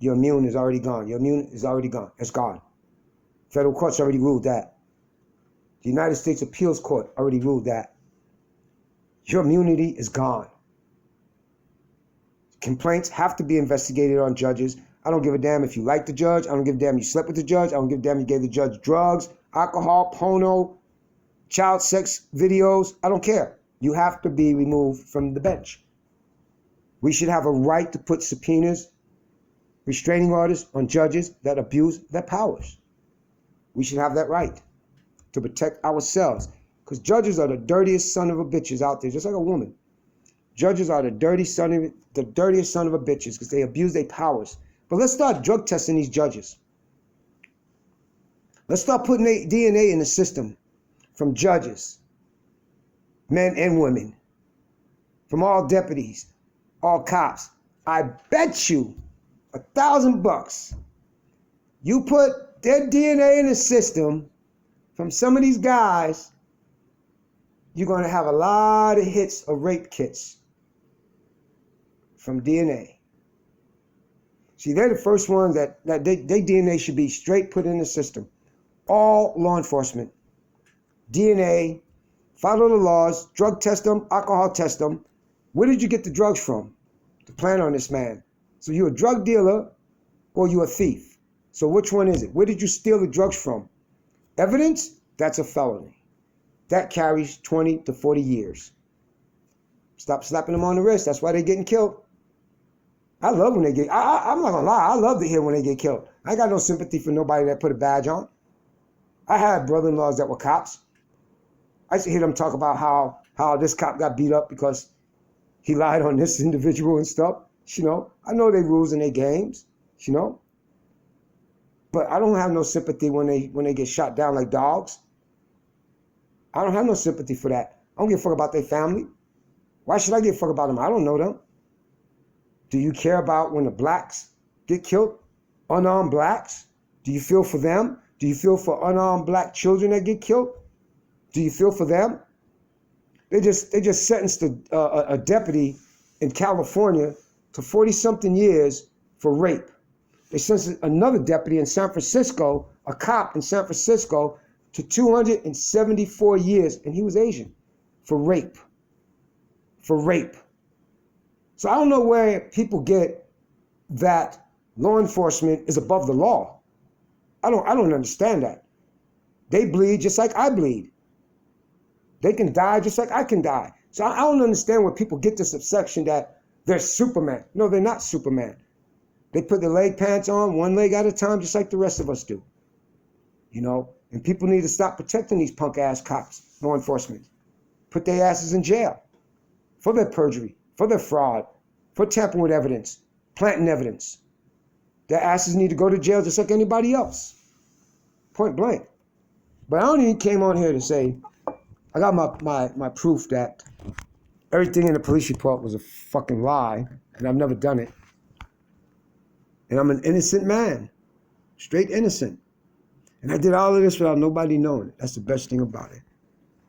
your immune is already gone. Your immune is already gone. It's gone. Federal courts already ruled that. The United States Appeals Court already ruled that. Your immunity is gone. Complaints have to be investigated on judges. I don't give a damn if you like the judge. I don't give a damn you slept with the judge. I don't give a damn you gave the judge drugs, alcohol, porno, child sex videos. I don't care. You have to be removed from the bench. We should have a right to put subpoenas, restraining orders on judges that abuse their powers. We should have that right to protect ourselves. Because judges are the dirtiest son of a bitches out there, just like a woman. Judges are the dirtiest son of a bitches because they abuse their powers. But let's start drug testing these judges. Let's start putting DNA in the system from judges, men and women, from all deputies, all cops. I bet you $1,000 you put their DNA in the system from some of these guys, you're going to have a lot of hits of rape kits from DNA. See, they're the first ones that their DNA should be straight put in the system. All law enforcement, DNA, follow the laws, drug test them, alcohol test them. Where did you get the drugs from to plan on this man? So you a drug dealer or you a thief? So which one is it? Where did you steal the drugs from? Evidence? That's a felony. That carries 20 to 40 years. Stop slapping them on the wrist. That's why they're getting killed. I love when they get, I'm not gonna lie, I love to hear when they get killed. I ain't got no sympathy for nobody that put a badge on. I had brother-in-laws that were cops. I used to hear them talk about how this cop got beat up because he lied on this individual and stuff. You know, I know they rules and they games, you know. But I don't have no sympathy when they get shot down like dogs. I don't have no sympathy for that. I don't give a fuck about their family. Why should I give a fuck about them? I don't know them. Do you care about when the blacks get killed? Unarmed blacks? Do you feel for them? Do you feel for unarmed black children that get killed? Do you feel for them? They just sentenced a deputy in California to 40-something years for rape. They sentenced another deputy in San Francisco, a cop in San Francisco, to 274 years, and he was Asian, for rape. For rape. So I don't know where people get that law enforcement is above the law. I don't understand that. They bleed just like I bleed. They can die just like I can die. So I don't understand where people get this obsession that they're Superman. No, they're not Superman. They put their leg pants on, one leg at a time, just like the rest of us do. You know, and people need to stop protecting these punk ass cops, law enforcement. Put their asses in jail for their perjury, for their fraud, for tampering with evidence, planting evidence. Their asses need to go to jail just like anybody else. Point blank. But I only even came on here to say, I got my proof that everything in the police report was a fucking lie, and I've never done it. And I'm an innocent man, straight innocent. And I did all of this without nobody knowing it. That's the best thing about it.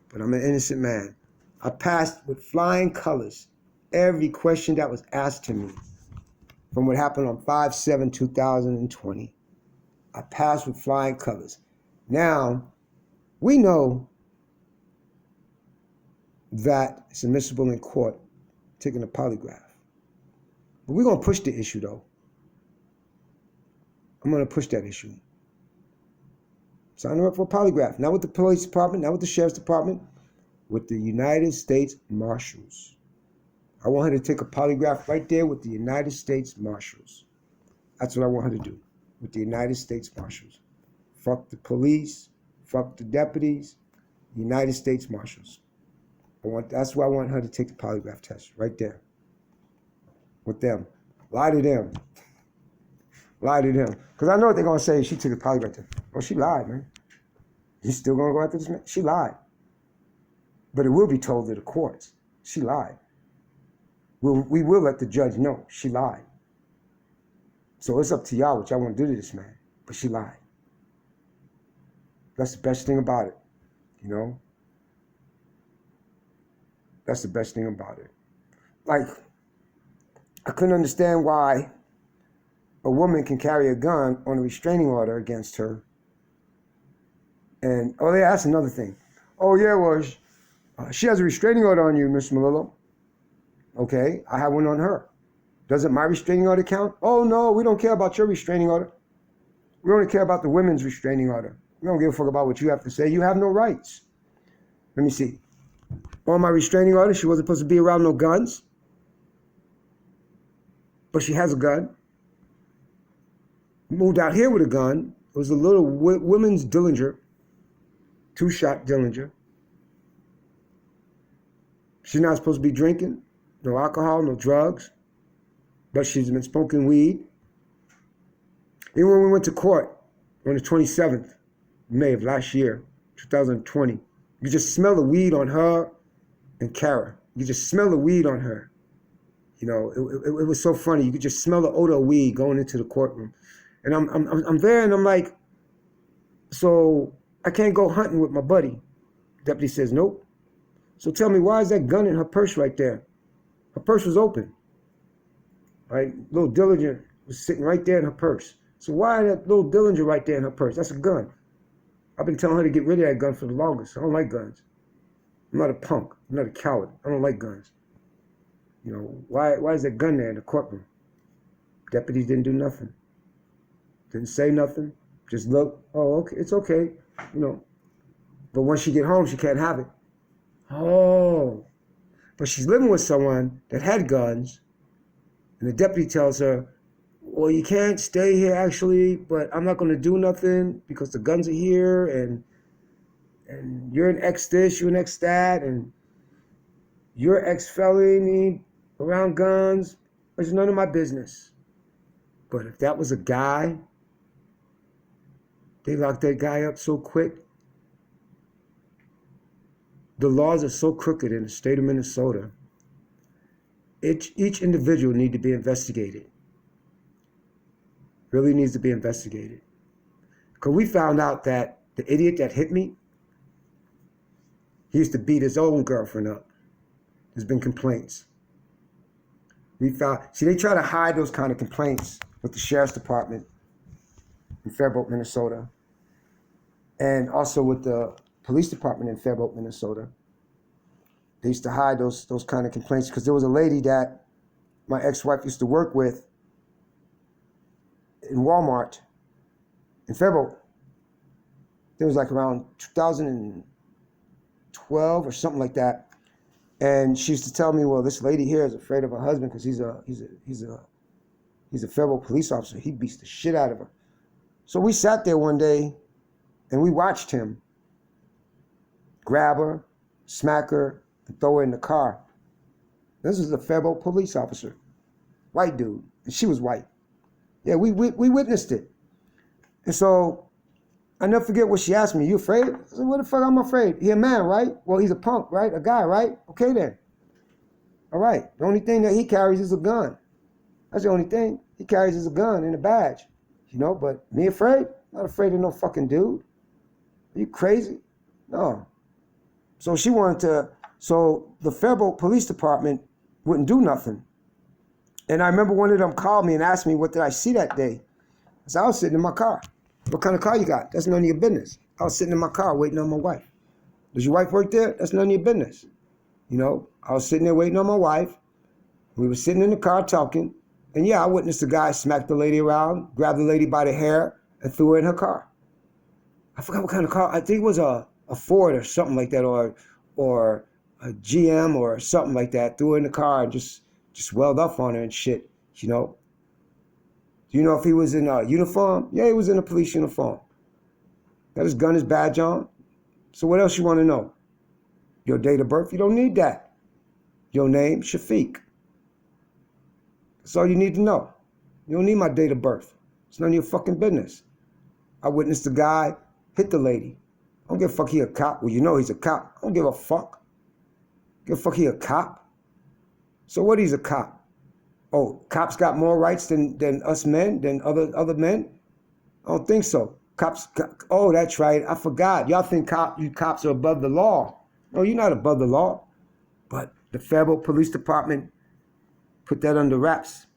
But I'm an innocent man. I passed with flying colors every question that was asked to me from what happened on 5/7/2020. I passed with flying colors. Now, we know that it's admissible in court, taking a polygraph. But we're going to push the issue, though. I'm going to push that issue. Sign her up for a polygraph. Not with the police department, not with the sheriff's department, with the United States Marshals. I want her to take a polygraph right there with the United States Marshals. That's what I want her to do, with the United States Marshals. Fuck the police, fuck the deputies, United States Marshals. That's why I want her to take the polygraph test, right there. With them. Lie to them. Lie to them. Because I know what they're going to say. She took the polygraph test. Oh, she lied, man. You still going to go after this man? She lied. But it will be told to the courts. She lied. We will let the judge know she lied. So it's up to y'all what y'all want to do to this man. But she lied. That's the best thing about it. You know? That's the best thing about it. Like, I couldn't understand why a woman can carry a gun on a restraining order against her. And, oh, yeah, that's another thing. Oh, yeah, well, she has a restraining order on you, Mr. Melillo. Okay, I have one on her. Doesn't my restraining order count? Oh, no, we don't care about your restraining order. We only care about the women's restraining order. We don't give a fuck about what you have to say. You have no rights. Let me see. On my restraining order, she wasn't supposed to be around no guns. But she has a gun. Moved out here with a gun. It was a little women's Dillinger. 2-shot Dillinger. She's not supposed to be drinking. No alcohol, no drugs. But she's been smoking weed. Even when we went to court on the 27th May of last year, 2020, you could just smell the weed on her and Kara. You could just smell the weed on her. You know, it was so funny. You could just smell the odor of weed going into the courtroom. And I'm there and I'm like, so I can't go hunting with my buddy. The deputy says, nope. So tell me, why is that gun in her purse right there? Her purse was open. Right? Little Dillinger was sitting right there in her purse. So why that little Dillinger right there in her purse? That's a gun. I've been telling her to get rid of that gun for the longest. I don't like guns. I'm not a punk. I'm not a coward. I don't like guns. You know, why is that gun there in the courtroom? Deputies didn't do nothing. Didn't say nothing. Just look. Oh, okay. It's okay. You know. But once she get home, she can't have it. Oh. But she's living with someone that had guns. And the deputy tells her, well, you can't stay here actually, but I'm not going to do nothing because the guns are here and you're an ex this, you're an ex that, and you're ex felony around guns. It's none of my business. But if that was a guy, they locked that guy up so quick. The laws are so crooked in the state of Minnesota. Each individual needs to be investigated. Really needs to be investigated. Because we found out that the idiot that hit me, he used to beat his own girlfriend up. There's been complaints. They try to hide those kind of complaints with the sheriff's department in Faribault, Minnesota, and also with the police department in Faribault, Minnesota. They used to hide those kind of complaints because there was a lady that my ex-wife used to work with in Walmart in Faribault. It was like around 2012 or something like that. And she used to tell me, well, this lady here is afraid of her husband because he's a Faribault police officer. He beats the shit out of her. So we sat there one day and we watched him grab her, smack her, and throw her in the car. This was a Faribault police officer, white dude, and she was white. Yeah, we witnessed it. And so I never forget what she asked me. You afraid? I said, what the fuck I'm afraid? He a man, right? Well, he's a punk, right? A guy, right? Okay then. All right. The only thing that he carries is a gun. That's the only thing he carries is a gun and a badge. You know, but me afraid? Not afraid of no fucking dude. Are you crazy? No. So so the Faribault Police Department wouldn't do nothing. And I remember one of them called me and asked me, what did I see that day? I said, I was sitting in my car. What kind of car you got? That's none of your business. I was sitting in my car waiting on my wife. Does your wife work there? That's none of your business. You know, I was sitting there waiting on my wife. We were sitting in the car talking. And yeah, I witnessed the guy smack the lady around, grab the lady by the hair, and threw her in her car. I forgot what kind of car. I think it was a Ford or something like that, or a GM or something like that. Threw her in the car and just welled up on her and shit, you know. Do you know if he was in a uniform? Yeah, he was in a police uniform. Got his gun, his badge on. So what else you want to know? Your date of birth, you don't need that. Your name, Shafiq. That's all you need to know. You don't need my date of birth. It's none of your fucking business. I witnessed a guy hit the lady. I don't give a fuck he a cop. Well, you know he's a cop. I don't give a fuck. Give a fuck he a cop. So what, he's a cop? Oh, cops got more rights than us men, than other men? I don't think so. Cops, oh, that's right. I forgot. Y'all think you cops are above the law. No, you're not above the law. But the Faribault Police Department put that under wraps.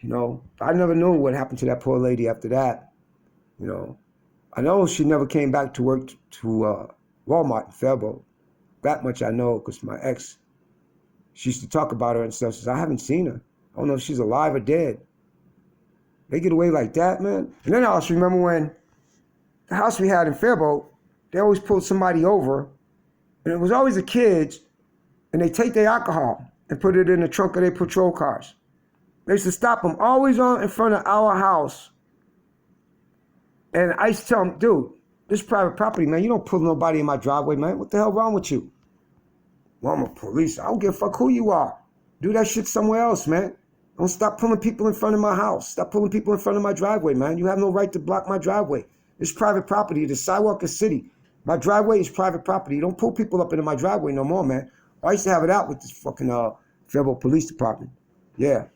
You know, I never knew what happened to that poor lady after that. You know, I know she never came back to work to Walmart in Faribault. That much I know, because my ex, she used to talk about her and stuff. She says, I haven't seen her. I don't know if she's alive or dead. They get away like that, man. And then I also remember when the house we had in Faribault, they always pulled somebody over, and it was always the kids, and they take their alcohol and put it in the trunk of their patrol cars. They used to stop them always on in front of our house. And I used to tell them, dude, this is private property, man. You don't pull nobody in my driveway, man. What the hell wrong with you? Well, I'm a police. I don't give a fuck who you are. Do that shit somewhere else, man. Don't stop pulling people in front of my house. Stop pulling people in front of my driveway, man. You have no right to block my driveway. It's private property. The sidewalk is city. My driveway is private property. You don't pull people up into my driveway no more, man. I used to have it out with this fucking Faribault Police Department. Yeah.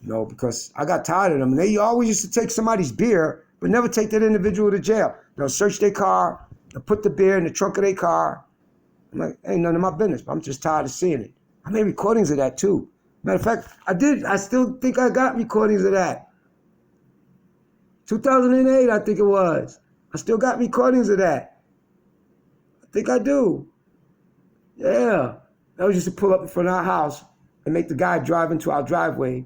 You know, because I got tired of them. And they always used to take somebody's beer, but never take that individual to jail. They'll search their car. They'll put the beer in the trunk of their car. I'm like, ain't none of my business. I'm just tired of seeing it. I made recordings of that too. Matter of fact, I still think I got recordings of that. 2008, I think it was. I still got recordings of that. I think I do. Yeah. I was used to pull up in front of our house and make the guy drive into our driveway.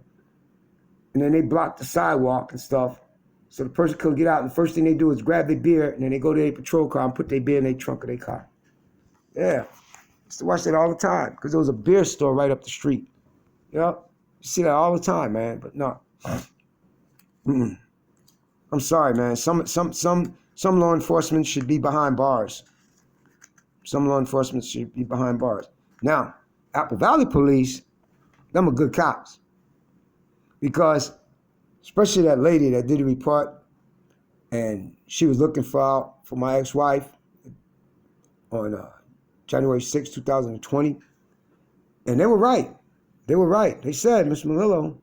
And then they block the sidewalk and stuff. So the person couldn't get out. And the first thing they do is grab their beer, and then they go to their patrol car and put their beer in their trunk of their car. Yeah. I used to watch that all the time because there was a beer store right up the street. Yeah. You see that all the time, man. But no. I'm sorry, man. Some law enforcement should be behind bars. Some law enforcement should be behind bars. Now, Apple Valley Police, them are good cops. Because, especially that lady that did the report, and she was looking for my ex-wife on January 6, 2020. And they were right. They were right. They said, Mr. Melillo,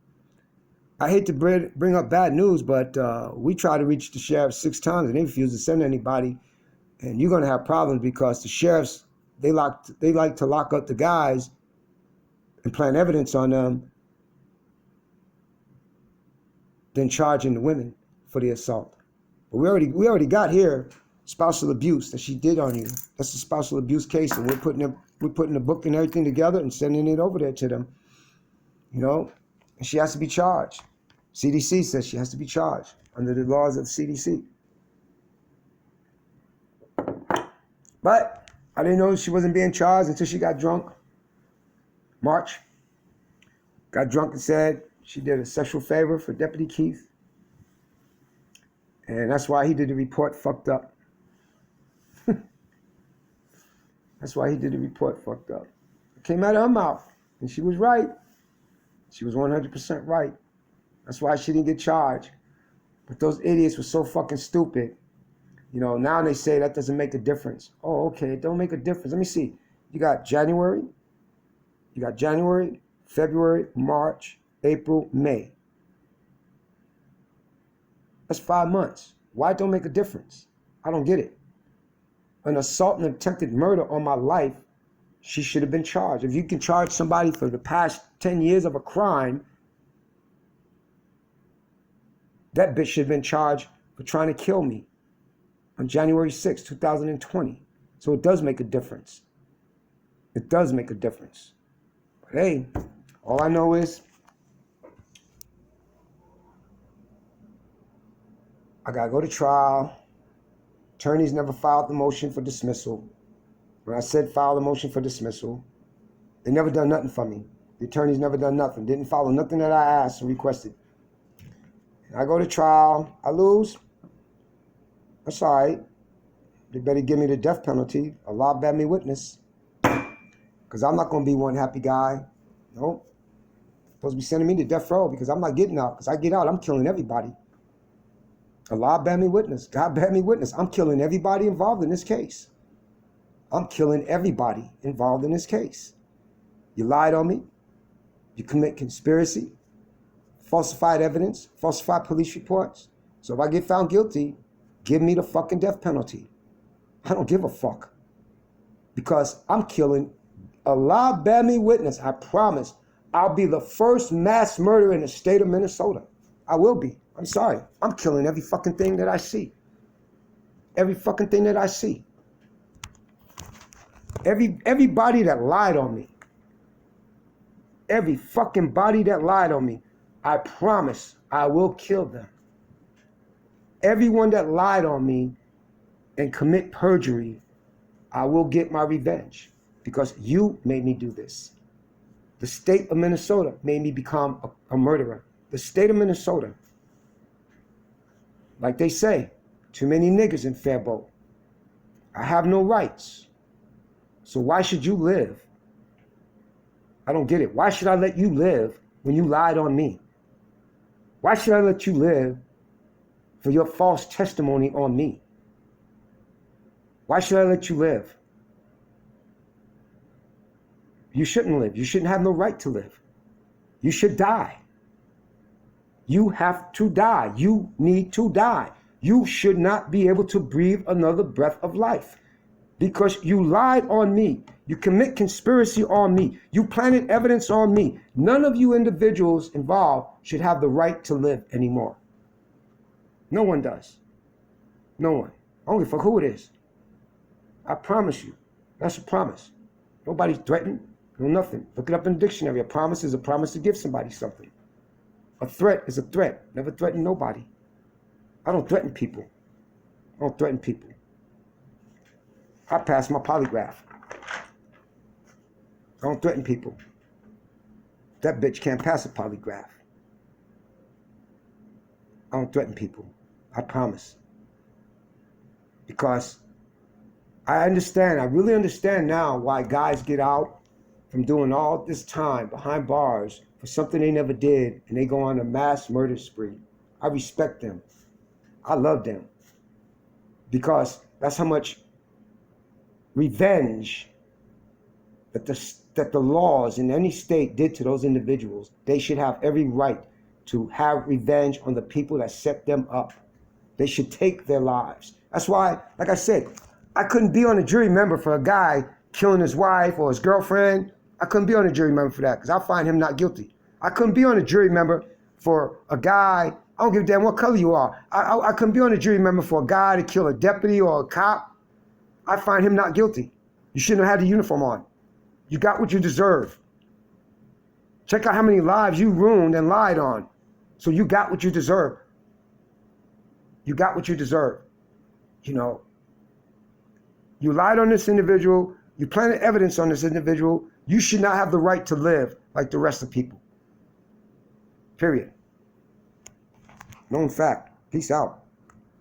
I hate to bring up bad news, but we tried to reach the sheriff 6 times and they refused to send anybody. And you're going to have problems because the sheriffs, they like to lock up the guys and plant evidence on them than charging the women for the assault. But we already got here spousal abuse that she did on you. That's a spousal abuse case, and we're putting the book and everything together and sending it over there to them. You know, and she has to be charged. CDC says she has to be charged under the laws of CDC. But I didn't know she wasn't being charged until she got drunk. March. Got drunk and said she did a sexual favor for Deputy Keith. And that's why he did the report fucked up. That's why he did the report fucked up. It came out of her mouth. And she was right. She was 100% right. That's why she didn't get charged. But those idiots were so fucking stupid. You know, now they say that doesn't make a difference. Oh, okay, it don't make a difference. Let me see. You got January, February, March, April, May. That's 5 months. Why it don't make a difference? I don't get it. An assault and attempted murder on my life, she should have been charged. If you can charge somebody for the past 10 years of a crime, that bitch should have been charged for trying to kill me on January 6, 2020. So it does make a difference. It does make a difference. But hey, all I know is I gotta go to trial. Attorneys never filed the motion for dismissal. When I said file the motion for dismissal, they never done nothing for me. The attorneys never done nothing. Didn't follow nothing that I asked or requested. I go to trial. I lose. That's all right. They better give me the death penalty. Allah bear me witness. Because I'm not going to be one happy guy. No. Supposed to be sending me to death row because I'm not getting out. Because I get out, I'm killing everybody. Allah bear me witness. God bear me witness. I'm killing everybody involved in this case. I'm killing everybody involved in this case. You lied on me. You commit conspiracy, falsified evidence, falsified police reports. So if I get found guilty, give me the fucking death penalty. I don't give a fuck. Because I'm killing. Allah bear me witness. I promise. I'll be the first mass murderer in the state of Minnesota. I will be. I'm sorry. I'm killing every fucking thing that I see. Every fucking thing that I see. Everybody that lied on me. Every fucking body that lied on me. I promise I will kill them. Everyone that lied on me and commit perjury, I will get my revenge. Because you made me do this. The state of Minnesota made me become a murderer. The state of Minnesota. Like they say, too many niggas in Faribault. I have no rights. So why should you live? I don't get it. Why should I let you live when you lied on me? Why should I let you live for your false testimony on me? Why should I let you live? You shouldn't live. You shouldn't have no right to live. You should die. You have to die. You need to die. You should not be able to breathe another breath of life because you lied on me. You commit conspiracy on me. You planted evidence on me. None of you individuals involved should have the right to live anymore. No one does. No one. Only for who it is. I promise you. That's a promise. Nobody's threatened. No nothing. Look it up in the dictionary. A promise is a promise to give somebody something. A threat is a threat. Never threaten nobody. I don't threaten people. I don't threaten people. I passed my polygraph. I don't threaten people. That bitch can't pass a polygraph. I don't threaten people. I promise. Because I understand, I really understand now why guys get out from doing all this time behind bars for something they never did and they go on a mass murder spree. I respect them. I love them. Because that's how much revenge that the laws in any state did to those individuals. They should have every right to have revenge on the people that set them up. They should take their lives. That's why, like I said, I couldn't be on a jury member for a guy killing his wife or his girlfriend. I couldn't be on a jury member for that because I find him not guilty. I couldn't be on a jury member for a guy, I don't give a damn what color you are. I couldn't be on a jury member for a guy to kill a deputy or a cop. I find him not guilty. You shouldn't have had the uniform on. You got what you deserve. Check out how many lives you ruined and lied on. So you got what you deserve. You got what you deserve. You know, you lied on this individual. You planted evidence on this individual. You should not have the right to live like the rest of people. Period. Known fact. Peace out.